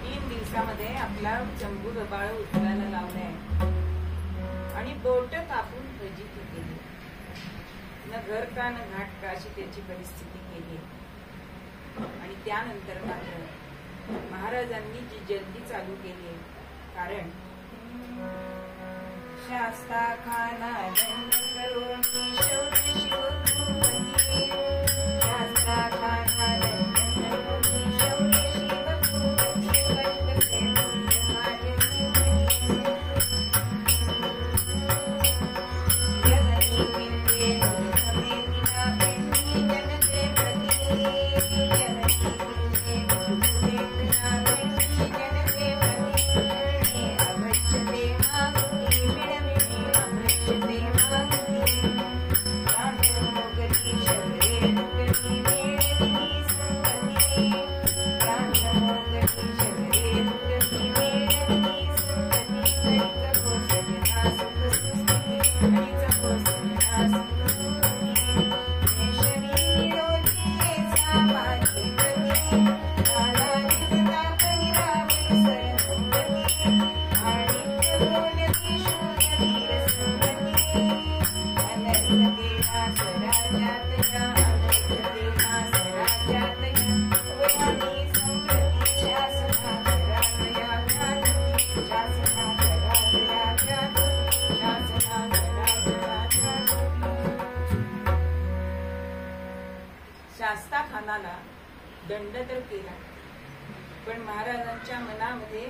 3 दिवसामध्ये आपला चंबू गबाळ उचलायला लावलाय आणि बोट कापून फजिती केली. न घर का न घाट का अशी त्याची परिस्थिती केली. आणि त्यानंतर मात्र महाराजांनी जी जल्दी चालू केली, कारण शास्ता खाना दंड करून शास्ता खाना दंड करून शास्ता खानाला दंड तर केला, पण महाराजांच्या मनामध्ये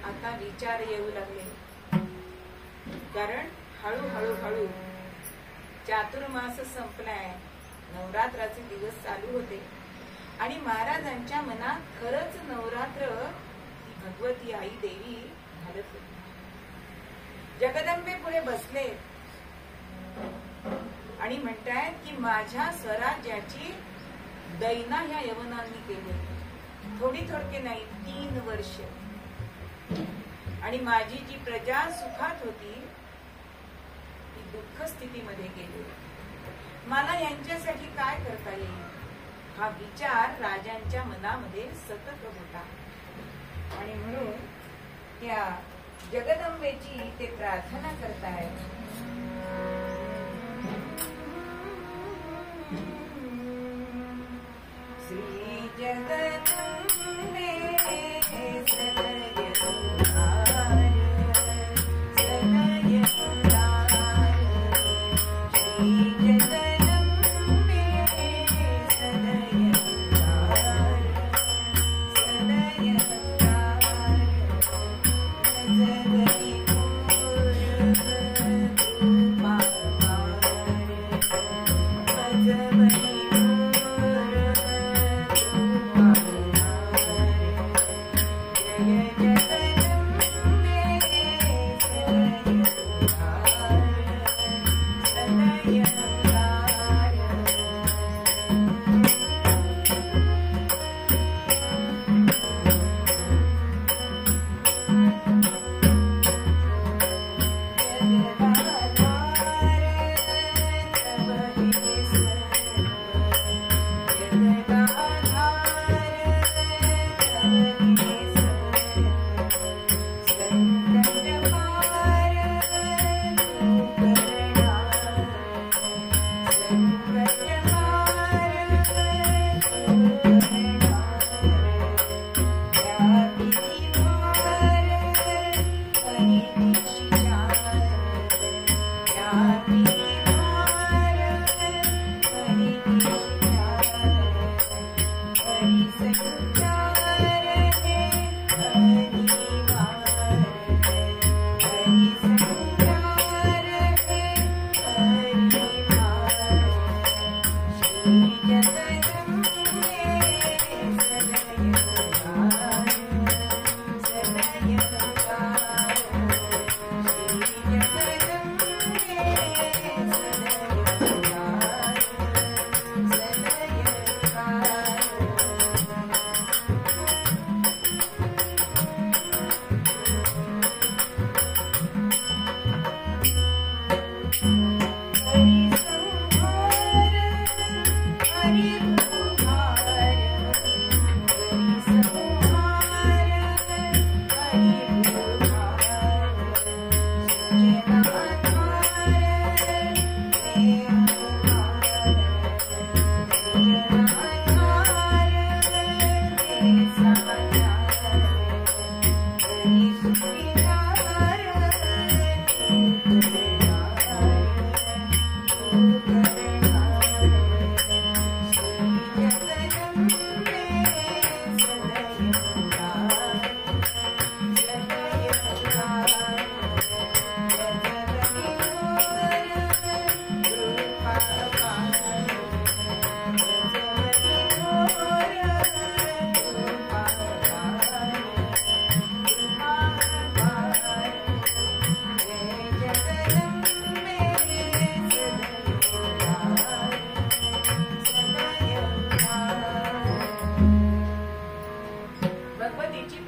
आता विचार येऊ लागले. कारण हळूहळू चातुर्मास संपलाय, नवरात्राचे दिवस चालू होते आणि महाराजांच्या मनात खरंच नवरात्र भगवती आई देवी घालत होती. जगदंबे पुढे बसले आणि म्हणतायत की माझ्या स्वराज्याची दैना ह्या यवनांनी केली, थोडी थोडके नाही 3 वर्ष. आणि माझी जी प्रजा सुखात होती ती दुःख स्थितीमध्ये गेली. मला यांच्यासाठी काय करता येईल हा विचार राजांच्या मनामध्ये सतत होता. आणि म्हणून त्या जगदंबेची ते प्रार्थना करतायत. श्री जगदंबे सदय उद्धार, सदय उद्धार. श्री जगदंबे सदय उद्धार, सदय उद्धार. जगदी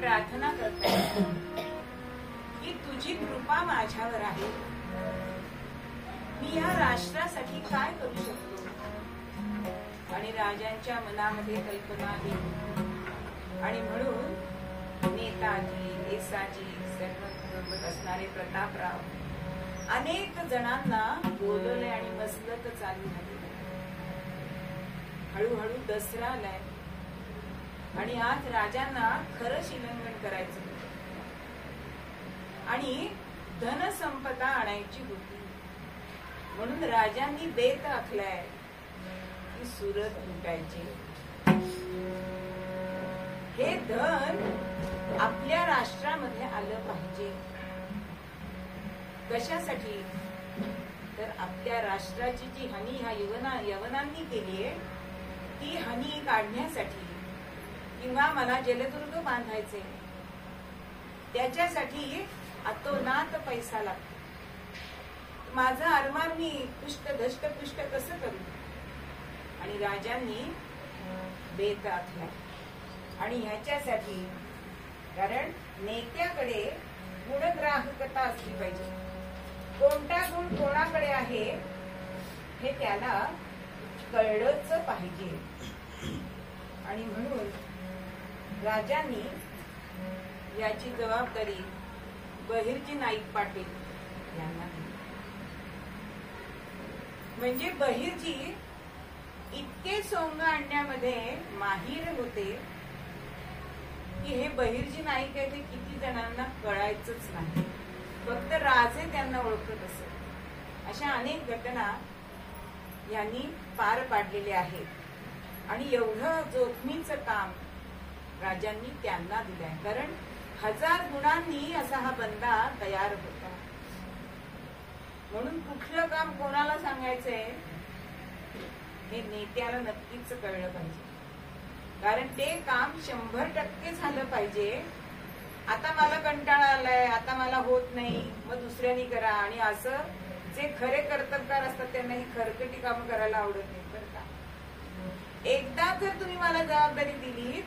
प्रार्थना करते की तुझी कृपा माझ्यावर आहे, मी या राष्ट्रासाठी काय करू शकतो. आणि राजांच्या मनामध्ये कल्पना आली आणि म्हणून नेताजी, येसाजी, सर्व असणारे प्रतापराव अनेक जणांना बोलवले आणि मसलत चालू झाली. हळूहळू दसरा आलाय आणि आज राजांना खरं शिलंगण करायचं आणि धनसंपदा आणायची होती. म्हणून राजांनी बेत आखलाय की सुरत लुटायचे. हे धन आपल्या राष्ट्रामध्ये आलं पाहिजे. कशासाठी? तर आपल्या राष्ट्राची जी हानी ह्या यवनांनी केली आहे ती हानी काढण्यासाठी, किंवा मला जलदुर्ग बांधायचे, त्याच्यासाठी अतोनात पैसा लागतो. माझं आरमान मी पुष्ट धष्टपुष्ट कसं करू. आणि राजांनी बेत आखला आणि ह्याच्यासाठी, कारण नेत्याकडे गुणग्राहकता असली पाहिजे. कोणता गुण कोणाकडे आहे हे त्याला कळलंच पाहिजे. आणि म्हणून राजांनी याची जबाबदारी बहिर्जी नाईक पाटील यांना दिली. म्हणजे बहिर्जी इतके सोंग आणण्यामध्ये माहीर होते की हे बहिर्जी नाईक आहे ते किती जणांना कळायचंच नाही. फक्त राजे त्यांना ओळखत असत. अशा अनेक घटना यांनी पार पाडलेल्या आहेत. आणि एवढं जोखमीचं काम राजांनी त्यांना दिलंय, कारण 1000 गुणांनी असा हा बंदा तयार होता. म्हणून कुठलं काम कोणाला सांगायचंय हे नेत्याला नक्कीच कळलं पाहिजे, कारण ते काम 100% झालं पाहिजे. आता मला कंटाळा आलाय, आता मला होत नाही, मग दुसऱ्यानी करा. आणि असं जे खरे कर्तबगार असतात त्यांना ही खरकटी कामं करायला आवडत नाही. बरं का, एकदा जर तुम्ही मला जबाबदारी दिली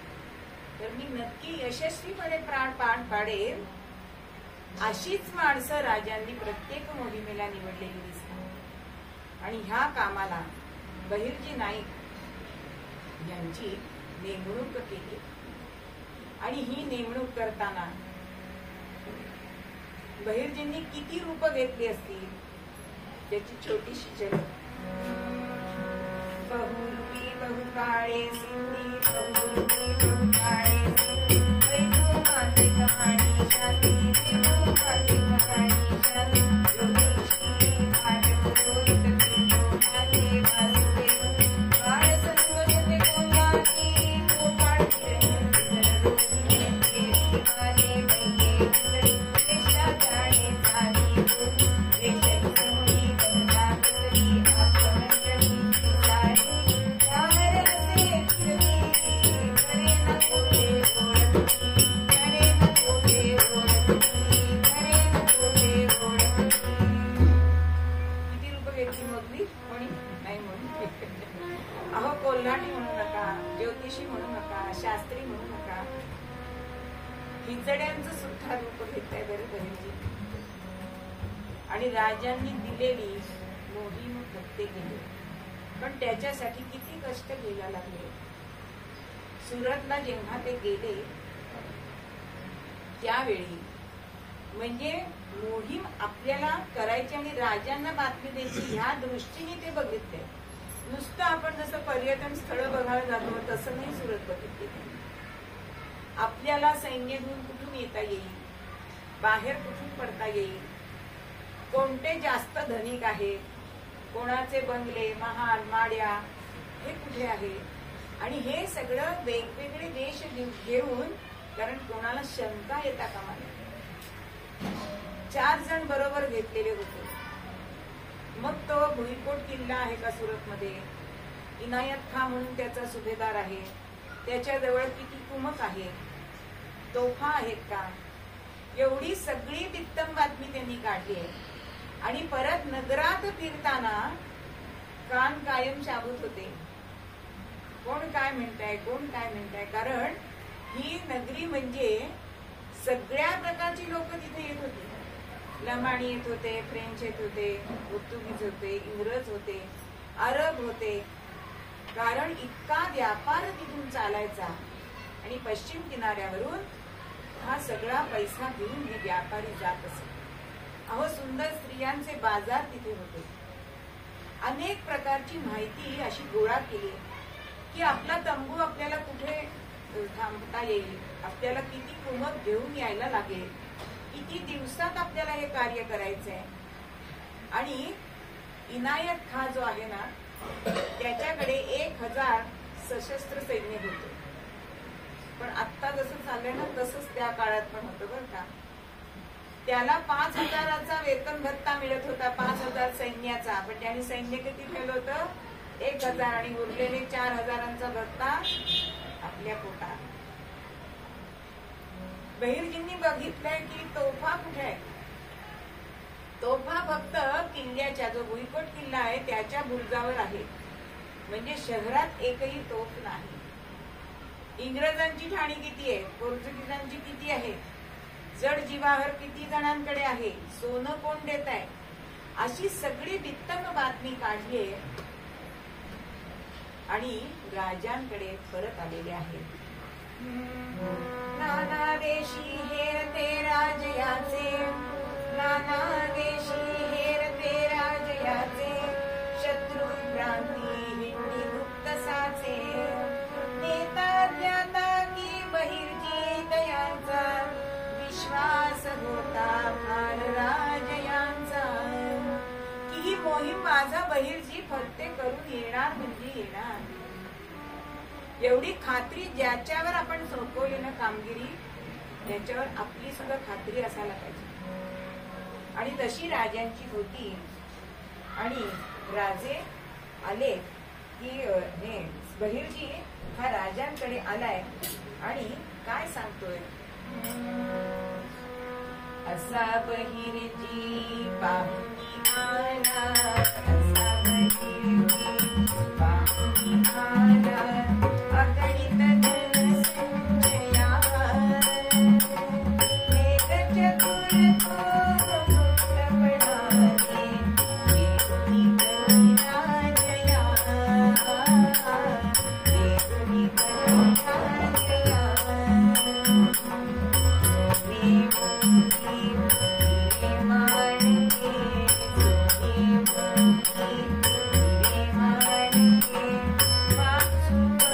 तर मी नक्की यशस्वीपणे प्राण पाडेल. अशीच माणसं राजांनी प्रत्येक मोहिमेला निवडलेली दिसतात. आणि ह्या कामाला बहिर्जी नाईक यांची नेमणूक केली. आणि ही नेमणूक करताना बहिर्जींनी किती रूप घेतली असतील त्याची छोटीशी झलक. बहुरूपी बहुकाळे सिंधी, बहुरूपी बहुकाळे सिंधी, वैभव माते कहाणी शाली, वैभव माते कहाणी शाली, योगेशी भारत गोविंद देव माते वासुदेव, बाळ संतोषते कोंडाती, गोपाळ फिरते रोगी, केशवाने वैये उदरी, रेषा जाणे झाली बोली, रेषा सोनी बंदा कसली, आपमंडली सारी, यावर असे फिरती, करे न कोठे ओळखती, करे न कोठे ओळखती, करे न कोठे ओळखती. किती रूप घेतली मोजली? कोणी नाही म्हणून. अहो, कोल्हाटी म्हणू नका, ज्योतिषी म्हणू नका, शास्त्री म्हणू नका, हिजड्यांचं सुद्धा रूप घेतलंय बरं बहिर्जी. आणि राजांनी दिलेली मोहीम फत्ते केली, पण त्याच्यासाठी किती कष्ट घ्यायला लागले. सुरतला जेव्हा ते गेले त्यावेळी म्हणजे मोहीम आपल्याला करायची आणि राजांना बातमी द्यायची ह्या दृष्टीने ते बघितले. नुसतं आपण जसं पर्यटन स्थळ बघायला जातो तसं नाही सुरत बघितले. आपल्याला सैन्य घेऊन कुठून येता येईल, बाहेर कुठून पडता येईल, कोणते जास्त धनिक आहे, कोणाचे बंगले, महाल, माड्या हे कुठे आहे, आणि हे सगळं वेगवेगळे वेश घेऊन, कारण कोणाला शंका येता कामा नये, 4 जण बरोबर घेतलेले होते. मग तो भुईकोट किल्ला आहे का सुरतमध्ये, इनायत खान म्हणून त्याचा सुभेदार आहे, त्याच्याजवळ किती कुमक आहे, तोफा आहेत का, एवढी सगळी बित्तम बातमी त्यांनी काढली आहे. आणि परत नगरात फिरताना कान कायम शाबूत होते, कोण काय म्हणताय, कोण काय म्हणताय. कारण ही नगरी म्हणजे सगळ्या प्रकारची लोक तिथे येत होती. लमाणी येत होते, फ्रेंच येत होते, पोर्तुगीज होते, इंग्रज होते, अरब होते. कारण इतका व्यापार तिथून चालायचा. आणि पश्चिम किनाऱ्यावरून हा सगळा पैसा घेऊन हे व्यापारी जात असत. अहो, सुंदर स्त्रियांचे बाजार तिथे होते. अनेक प्रकारची माहिती अशी गोळा केली की आपला तंबू आपल्याला कुठे थांबता येईल, आपल्याला किती कुमक घेऊन यायला लागेल, किती दिवसात आपल्याला हे कार्य करायचंय. आणि इनायत खान जो आहे ना, त्याच्याकडे 1000 सशस्त्र सैन्य होते. पण आत्ता जसं चाललंय ना तसंच त्या काळात पण होतं बरं का. त्याला 5000चा वेतन भत्ता मिळत होता, 5000 सैन्याचा. पण त्याने सैन्य किती ठेवलं होतं, 1000, आणि उरलेले 4000चा भत्ता आपल्या पोटात. बहिर्जींनी बघितलंय की तोफा कुठे आहे. तोफा फक्त किल्ल्याच्या, जो भुईकोट किल्ला आहे त्याच्या बुरुजावर आहे. म्हणजे शहरात एकही तोफ नाही. इंग्रजांची ठाणी किती आहे, पोर्तुगीजांची किती आहे, जड जीवावर किती जणांकडे आहे, सोनं कोण देत आहे, अशी सगळी बित्तम बातमी काढली आहे. आणि राजांकडे परत आलेले आहेत. नाना वेशी हेरते राजयाचे, नाना वेशी हेरते राजयाचे, शत्रू भ्रांती हिंडी गुप्त साचे, नेता ज्ञाता की बहिर्जी दयांचा, विश्वास होता फार राजयांचा. की ही मोहीम माझा बहिर्जी फत्ते करून येणार म्हणजे येणार. एवढी खात्री ज्याच्यावर आपण सोपवली ना कामगिरी, त्याच्यावर आपली सुद्धा खात्री असायला पाहिजे. आणि तशी राजांची होती. आणि राजे आले की हे बहिर्जी हा राजांकडे आलाय आणि काय सांगतोय, असा बहिर्जी पाहुणी आला, असा बहिर्जी पाहुणी आला, अगणित धन संचया, वेद चतुर तो मुक्त पडाले, वेदुनी करुणा जया, वेदुनी करुणा जया. Thank you.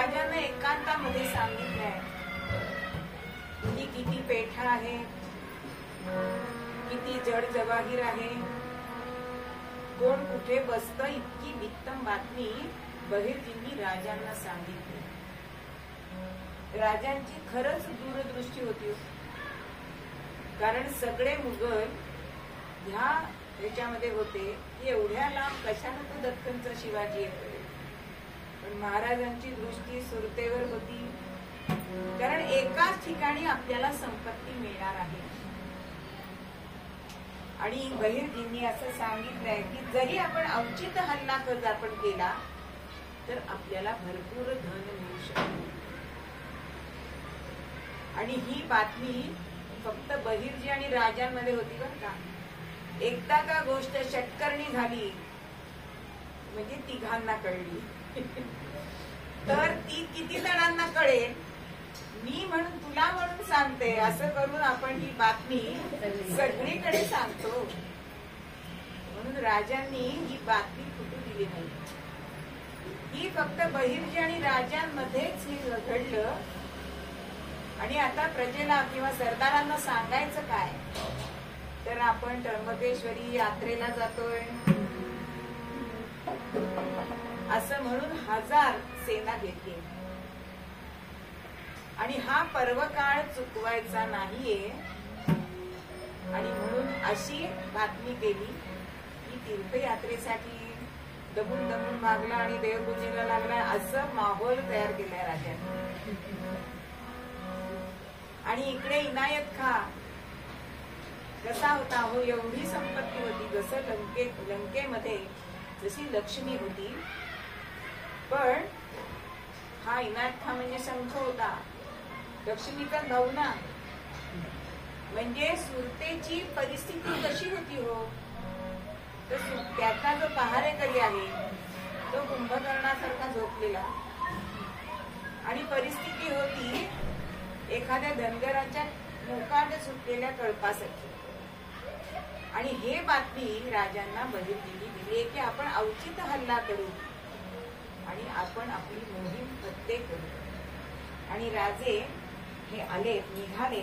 राजाने एकांतामध्ये सांगितलंय की किती पेठा आहे, किती जड जवाहीर आहे, कोण कुठे बसतं, इतकी वित्तम बातमी बहिर्जींनी राजांना सांगितली. राजांची खरंच दूरदृष्टी होती, कारण सगळे मुघल ह्याच्यामध्ये होते की एवढ्या लांब कशाला तो दख्खनचा शिवाजी येतोय. पण महाराजांची दृष्टी सुरतेवर होती, कारण एकाच ठिकाणी आपल्याला संपत्ती मिळणार आहे. आणि बहिर्जींनी असं सांगितलंय की जरी आपण अवचित हल्ला जर आपण केला तर आपल्याला भरपूर धन मिळू शकते. आणि ही बातमी फक्त बहिर्जी आणि राजांमध्ये होती बरं का. एकदा का गोष्ट षटकर्णी झाली म्हणजे तिघांना कळली तर ती किती जणांना कळेल. मी म्हणून तुला म्हणून सांगते, असं करून आपण ही बातमी सगळीकडे सांगतो. म्हणून राजांनी ही बातमी फुटू दिली नाही. ही फक्त बहिर्जी आणि राजांमध्येच हे घडलं. आणि आता प्रजेला किंवा सरदारांना सांगायचं काय, तर आपण त्र्यंबकेश्वरी यात्रेला जातोय असं म्हणून 1000 सेना घेतली. आणि हा पर्वकाळ चुकवायचा नाहीये. आणि म्हणून अशी बातमी केली की तीर्थयात्रेसाठी दमून दमून मागला आणि देवपूजेला लागला, असं माहोल तयार केलाय राजाने. आणि इकडे इनायत खा कसा होता हो, एवढी संपत्ती होती, जसं लंकेमध्ये जशी लक्ष्मी होती. पण हा इनायत खा म्हणजे शंख होता, लक्ष्मीचा नवना. म्हणजे सुरतेची परिस्थिती कशी होती हो, तर त्याचा जो पहारेकरी आहे तो कुंभकर्णासारखा झोपलेला. आणि परिस्थिती होती एखाद्या धनगराच्या मुखाने सुटलेल्या कळपासारखी. आणि हे बातमी राजांना बहिर्जींनी दिली की आपण अवचित हल्ला करू आणि आपण आपली मोहीम फत्ते करू. आणि राजे हे आले, निघाले.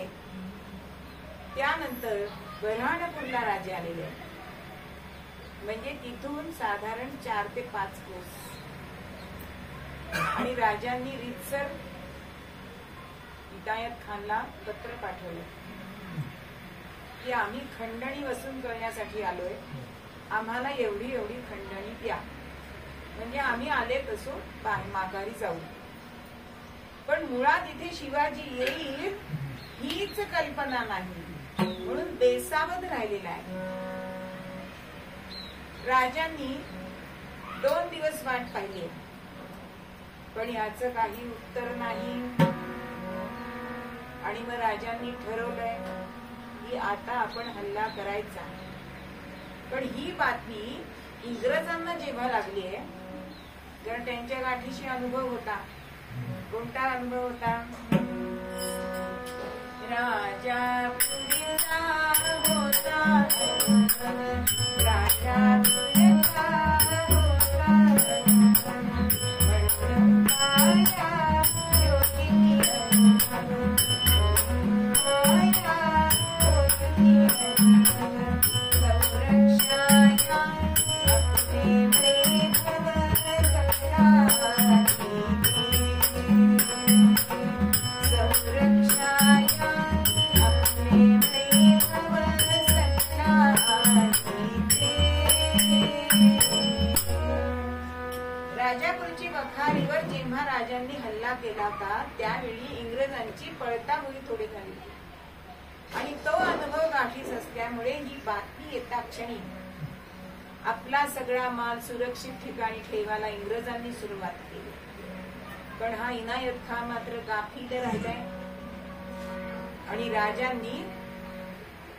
त्यानंतर बऱ्हाणपूरला राजे आलेले, म्हणजे तिथून साधारण 4 ते 5 कोस. आणि राजांनी रीतसर इनायत खानला पत्र पाठवलं की आम्ही खंडणी वसूल करण्यासाठी आलोय, आम्हाला एवढी एवढी खंडणी द्या, म्हणजे आम्ही आले तसो माघारी जाऊ. पण मुळात इथे शिवाजी येईल हीच कल्पना नाही, म्हणून बेसावध राहिलेला आहे. राजांनी 2 दिवस वाट पाहिली, पण याचं काही उत्तर नाही. आणि मग राजांनी ठरवलंय की आता आपण हल्ला करायचा. पण ही बातमी इंग्रजांना जेव्हा लागली आहे, कारण त्यांच्या गाठीशी अनुभव होता. कोणता अनुभव होता, राजा पुरीला होता, राजा पुरीला राजापूरची वखारीवर जेव्हा राजांनी हल्ला केला होता त्यावेळी इंग्रजांची पळतामुळी थोडी झाली. आणि तो अनुभव गाठीस असल्यामुळे ही बातमी येता क्षणी आपला सगळा माल सुरक्षित ठिकाणी ठेवायला इंग्रजांनी सुरुवात केली. पण हा इनायत खान मात्र गाफील राहिलाय. आणि राजांनी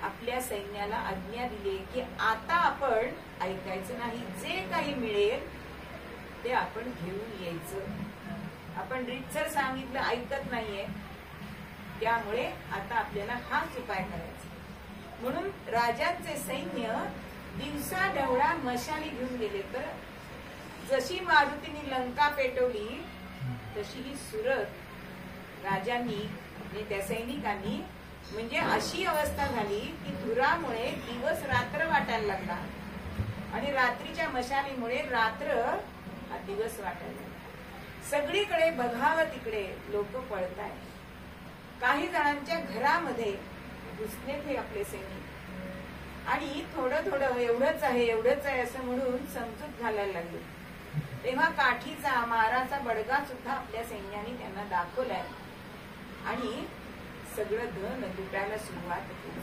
आपल्या सैन्याला आज्ञा दिली की आता आपण ऐकायचं नाही, जे काही मिळेल ते आपण घेऊन यायचं. आपण रीतसर सांगितलं ऐकत नाहीये, त्यामुळे आता आपल्याला हाच उपाय करायचा. म्हणून राजांचे सैन्य दिवसा ढवळा मशाली घेऊन गेले. तर जशी मारुतीने लंका पेटवली तशी ही सुरत राजांनी आणि त्या सैनिकांनी म्हणजे अशी अवस्था झाली की धुरामुळे दिवस रात्र वाटायला लागला आणि रात्रीच्या मशालीमुळे रात्र हा दिवस वाटायला लागला. सगळीकडे बघावं तिकडे लोक पळताय. काही जणांच्या घरामध्ये घुसले ते आपले सैनिक आणि थोडं थोडं एवढंच आहे असं म्हणून समजूत घालायला लागली. तेव्हा काठीचा माराचा बडगा सुद्धा आपल्या सैन्याने त्यांना दाखवलाय आणि सगळं धन लुटायला सुरुवात केली.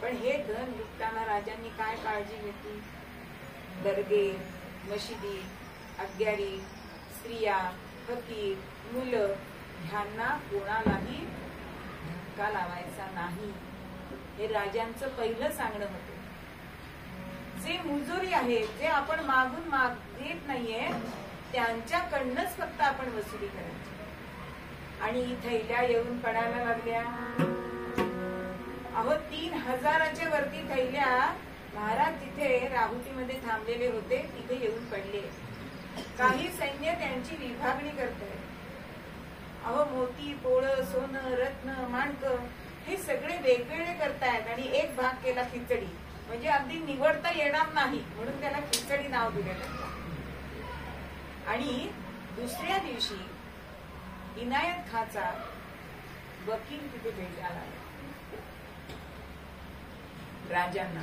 पण हे धन लुटताना राजांनी काय काळजी घेतली? दर्गे, मशिदी, अग्यारी, स्त्रिया, फकीर, मुलं ह्यांना कोणालाही धक्का लावायचा नाही. हे राजांचं पहिलं सांगणं होतं. जे मुजोरी आहे, जे आपण मागून देत नाहीये त्यांच्याकडनंच फक्त आपण वसुली करायची. आणि थैल्या येऊन पडायला लागल्या. अहो 3000च्या वरती थैल्या महाराज तिथे राहुतीमध्ये थांबलेले होते तिथे येऊन पडले. काही सैन्य त्यांची विभागणी करतंय. अहो मोती, पोळं, सोनं, रत्न, माणकं हे सगळे वेगवेगळे करतायत आणि एक भाग केला खिचडी, म्हणजे अगदी निवडता येणार नाही म्हणून त्याला खिचडी नाव दिलेलं. आणि दुसऱ्या दिवशी इनायत खाचा वकील तिथे भेटायला राजांना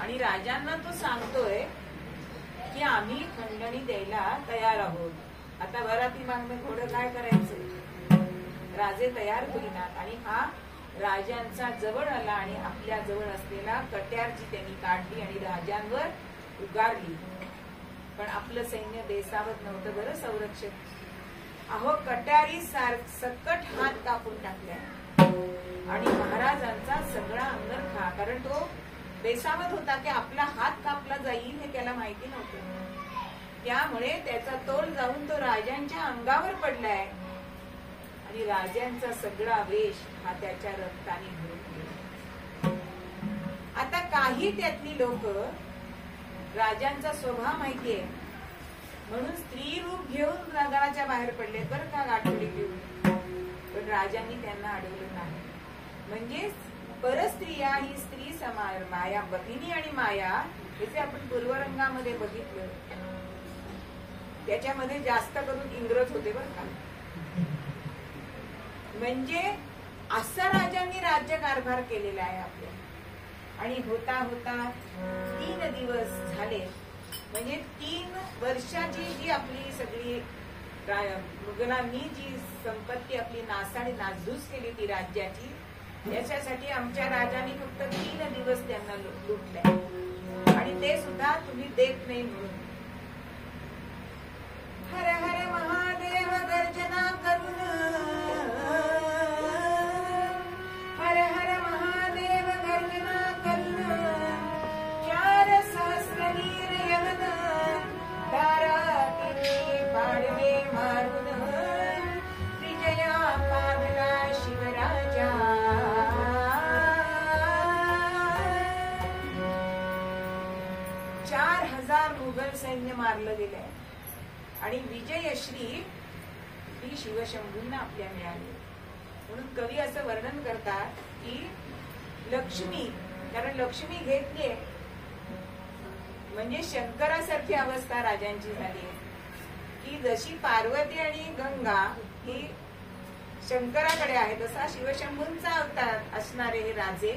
आणि राजांना तो सांगतोय की आम्ही खंडणी द्यायला तयार आहोत. आता वराती मागणं थोडं काय करायचं? राजे तयार होईनात आणि हा राजांचा जवळ आला आणि आपल्या जवळ असलेला कट्यारची त्यांनी काढली आणि राजांवर उगारली. पण आपलं सैन्य बेसावत नव्हतं बरं संरक्षक. अहो कट्यारी सकट हात कापून टाकल्या आणि महाराजांचा सगळा अंगरखा, कारण तो बेसावत होता की आपला हात कापला जाईल हे त्याला माहिती नव्हतं. त्यामुळे त्याचा तोल जाऊन तो राजांच्या अंगावर पडलाय आणि राजांचा सगळा वेश हा त्याच्या रक्ताने भरून गेला. आता काही त्यातली लोक राजांचा स्वभाव माहितीये म्हणून स्त्री रूप घेऊन नगराच्या बाहेर पडले बरं का गाठोडी घेऊन. पण राजांनी त्यांना अडवलं नाही. म्हणजे परस्त्रिया ही स्त्री समार माया, भगिनी आणि माया हे जे आपण पूर्वरंगामध्ये बघितलं त्याच्यामध्ये जास्त करून इंग्रज होते बरं का. म्हणजे असा राजांनी राज्यकारभार केलेला आहे आपल्या. आणि होता होता 3 दिवस झाले म्हणजे 3 वर्षाची जी आपली सगळी मुघलांनी जी संपत्ती आपली नासधूस केली ती राज्याची, याच्यासाठी आमच्या राजांनी फक्त 3 दिवस त्यांना लुटले आणि ते सुद्धा तुम्ही देत नाही म्हणून. हर हर महादेव गर्जना करून, हर हर महादेव गर्जना करून 4 सहस्र वीर यवन दारातिनी पाडवे मारून विजया पावला शिवराजा. 4000 मुघल सैन्य मारलं गेलंय आणि विजयश्री ही शिवशंभूंना आपल्या मिळाली. म्हणून कवी असं वर्णन करतात की लक्ष्मी, कारण लक्ष्मी घेतलीये म्हणजे शंकरासारखी अवस्था राजांची झाली की जशी पार्वती आणि गंगा ही शंकराकडे आहे तसा शिवशंभूंचा अवतार असणारे हे राजे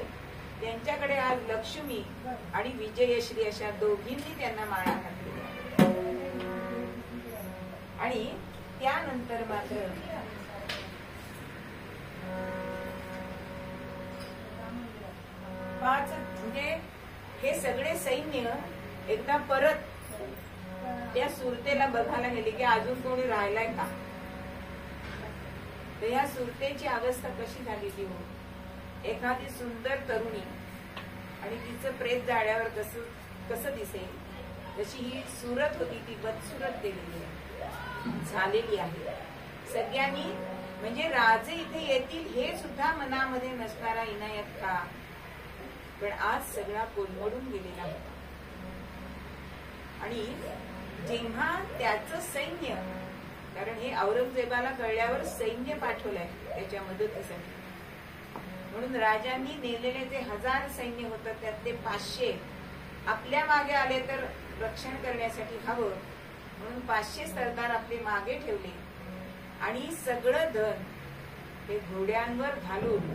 त्यांच्याकडे आज लक्ष्मी आणि विजयश्री अशा दोघींनी त्यांना माळा घातली. आणि त्यानंतर मात्र म्हणजे हे सगळे सैन्य एकदा परत त्या सुरतेला बघायला गेले की अजून कोणी राहिलाय का. तर या सुरतेची अवस्था कशी झालेली हो. एखादी सुंदर तरुणी आणि तिचं प्रेत जाळ्यावर कसं दिसेल जशी ही सुरत होती ती बदसुरत केलेली झालेली आहे. सगळ्यांनी म्हणजे राजे इथे येतील हे सुद्धा मनामध्ये नसणारा इनायत का. पण आज सगळा कोलमडून गेलेला होता आणि जेव्हा त्याचं सैन्य, कारण हे आणि औरंगजेबाला कळल्यावर सैन्य पाठवलंय त्याच्या मदतीसाठी. म्हणून राजांनी नेलेले जे 1000 सैन्य होतं त्यात ते 500 आपल्या मागे आले तर रक्षण करण्यासाठी हवं म्हणून 500 सरदार आपले मागे ठेवले आणि सगळं धन ते घोड्यांवर घालून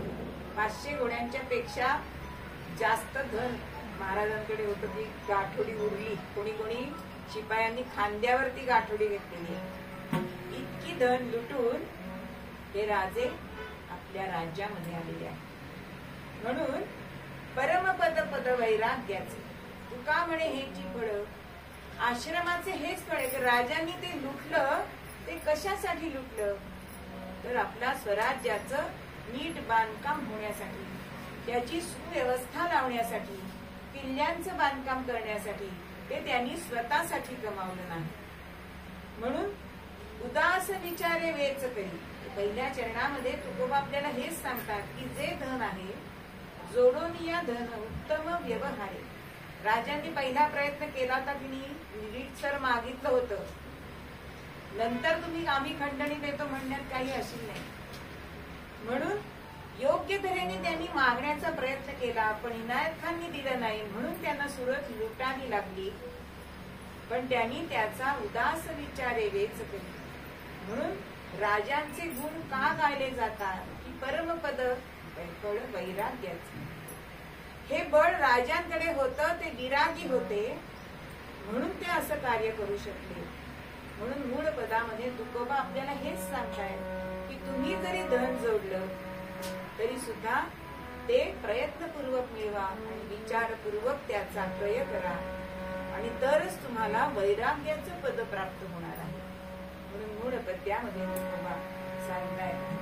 500 घोड्यांच्या पेक्षा जास्त धन महाराजांकडे होतं. ती गाठोडी उरली. कोणी कोणी शिपायांनी खांद्यावरती गाठोडी घेतलेली. इतकी धन लुटून हे राजे आपल्या राज्यामध्ये आलेले आहेत. म्हणून परमपद पद वैराग्याचे तुका म्हणे हेची फळ. आश्रमाचे हेच फळ आहे. राजांनी ते लुटलं ते कशासाठी लुटलं तर आपल्या स्वराज्याचं नीट बांधकाम होण्यासाठी, त्याची सुव्यवस्था लावण्यासाठी, किल्ल्यांचं बांधकाम करण्यासाठी. ते त्यांनी स्वतःसाठी गमावलं नाही. म्हणून उदास विचारे वेच करी. पहिल्या चरणामध्ये तुकोबा आपल्याला हेच सांगतात की जे धन आहे जोडोनिया धन उत्तम व्यवहारे. राजांनी पहिला प्रयत्न केला होता की नीटसर मागितलं होतं. नंतर तुम्ही आम्ही खंडणी देतो म्हणण्यात काही असेल नाही. म्हणून योग्य तऱ्हेने त्यांनी मागण्याचा प्रयत्न केला पण इनायत खाननी दिलं नाही म्हणून त्यांना सुरत लुटावी लागली. पण त्यांनी त्याचा उदास विचारे वेच केली. म्हणून राजांचे गुण का गायले जातात की परमपद बळ वैराग्याचे. हे बळ राजांकडे होतं. ते विरागी होते म्हणून ते असं कार्य करू शकले. म्हणून मूळ पदामध्ये तुकोबा आपल्याला हेच सांगतायत की तुम्ही जरी धन जोडलं तरी सुद्धा ते प्रयत्नपूर्वक मिळवा आणि विचारपूर्वक त्याचा प्रयोग करा आणि तरच तुम्हाला वैराग्याचं पद प्राप्त होणार आहे. म्हणून मूळ पद्यामध्ये तुकोबा सांगतायत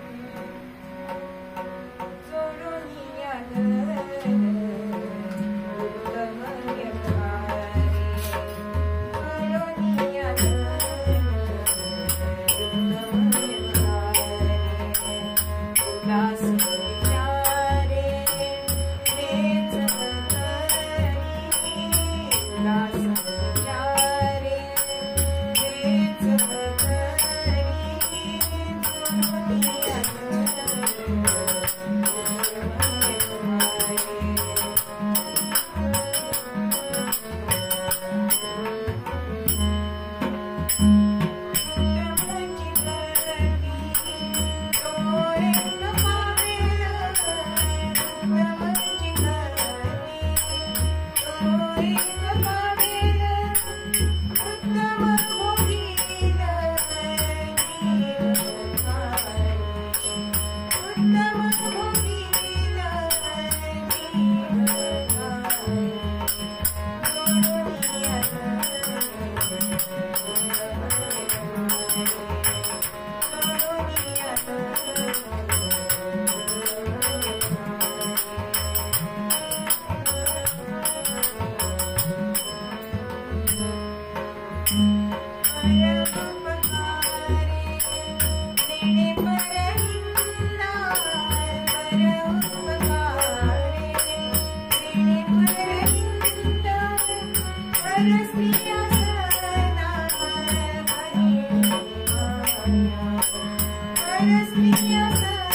Yes,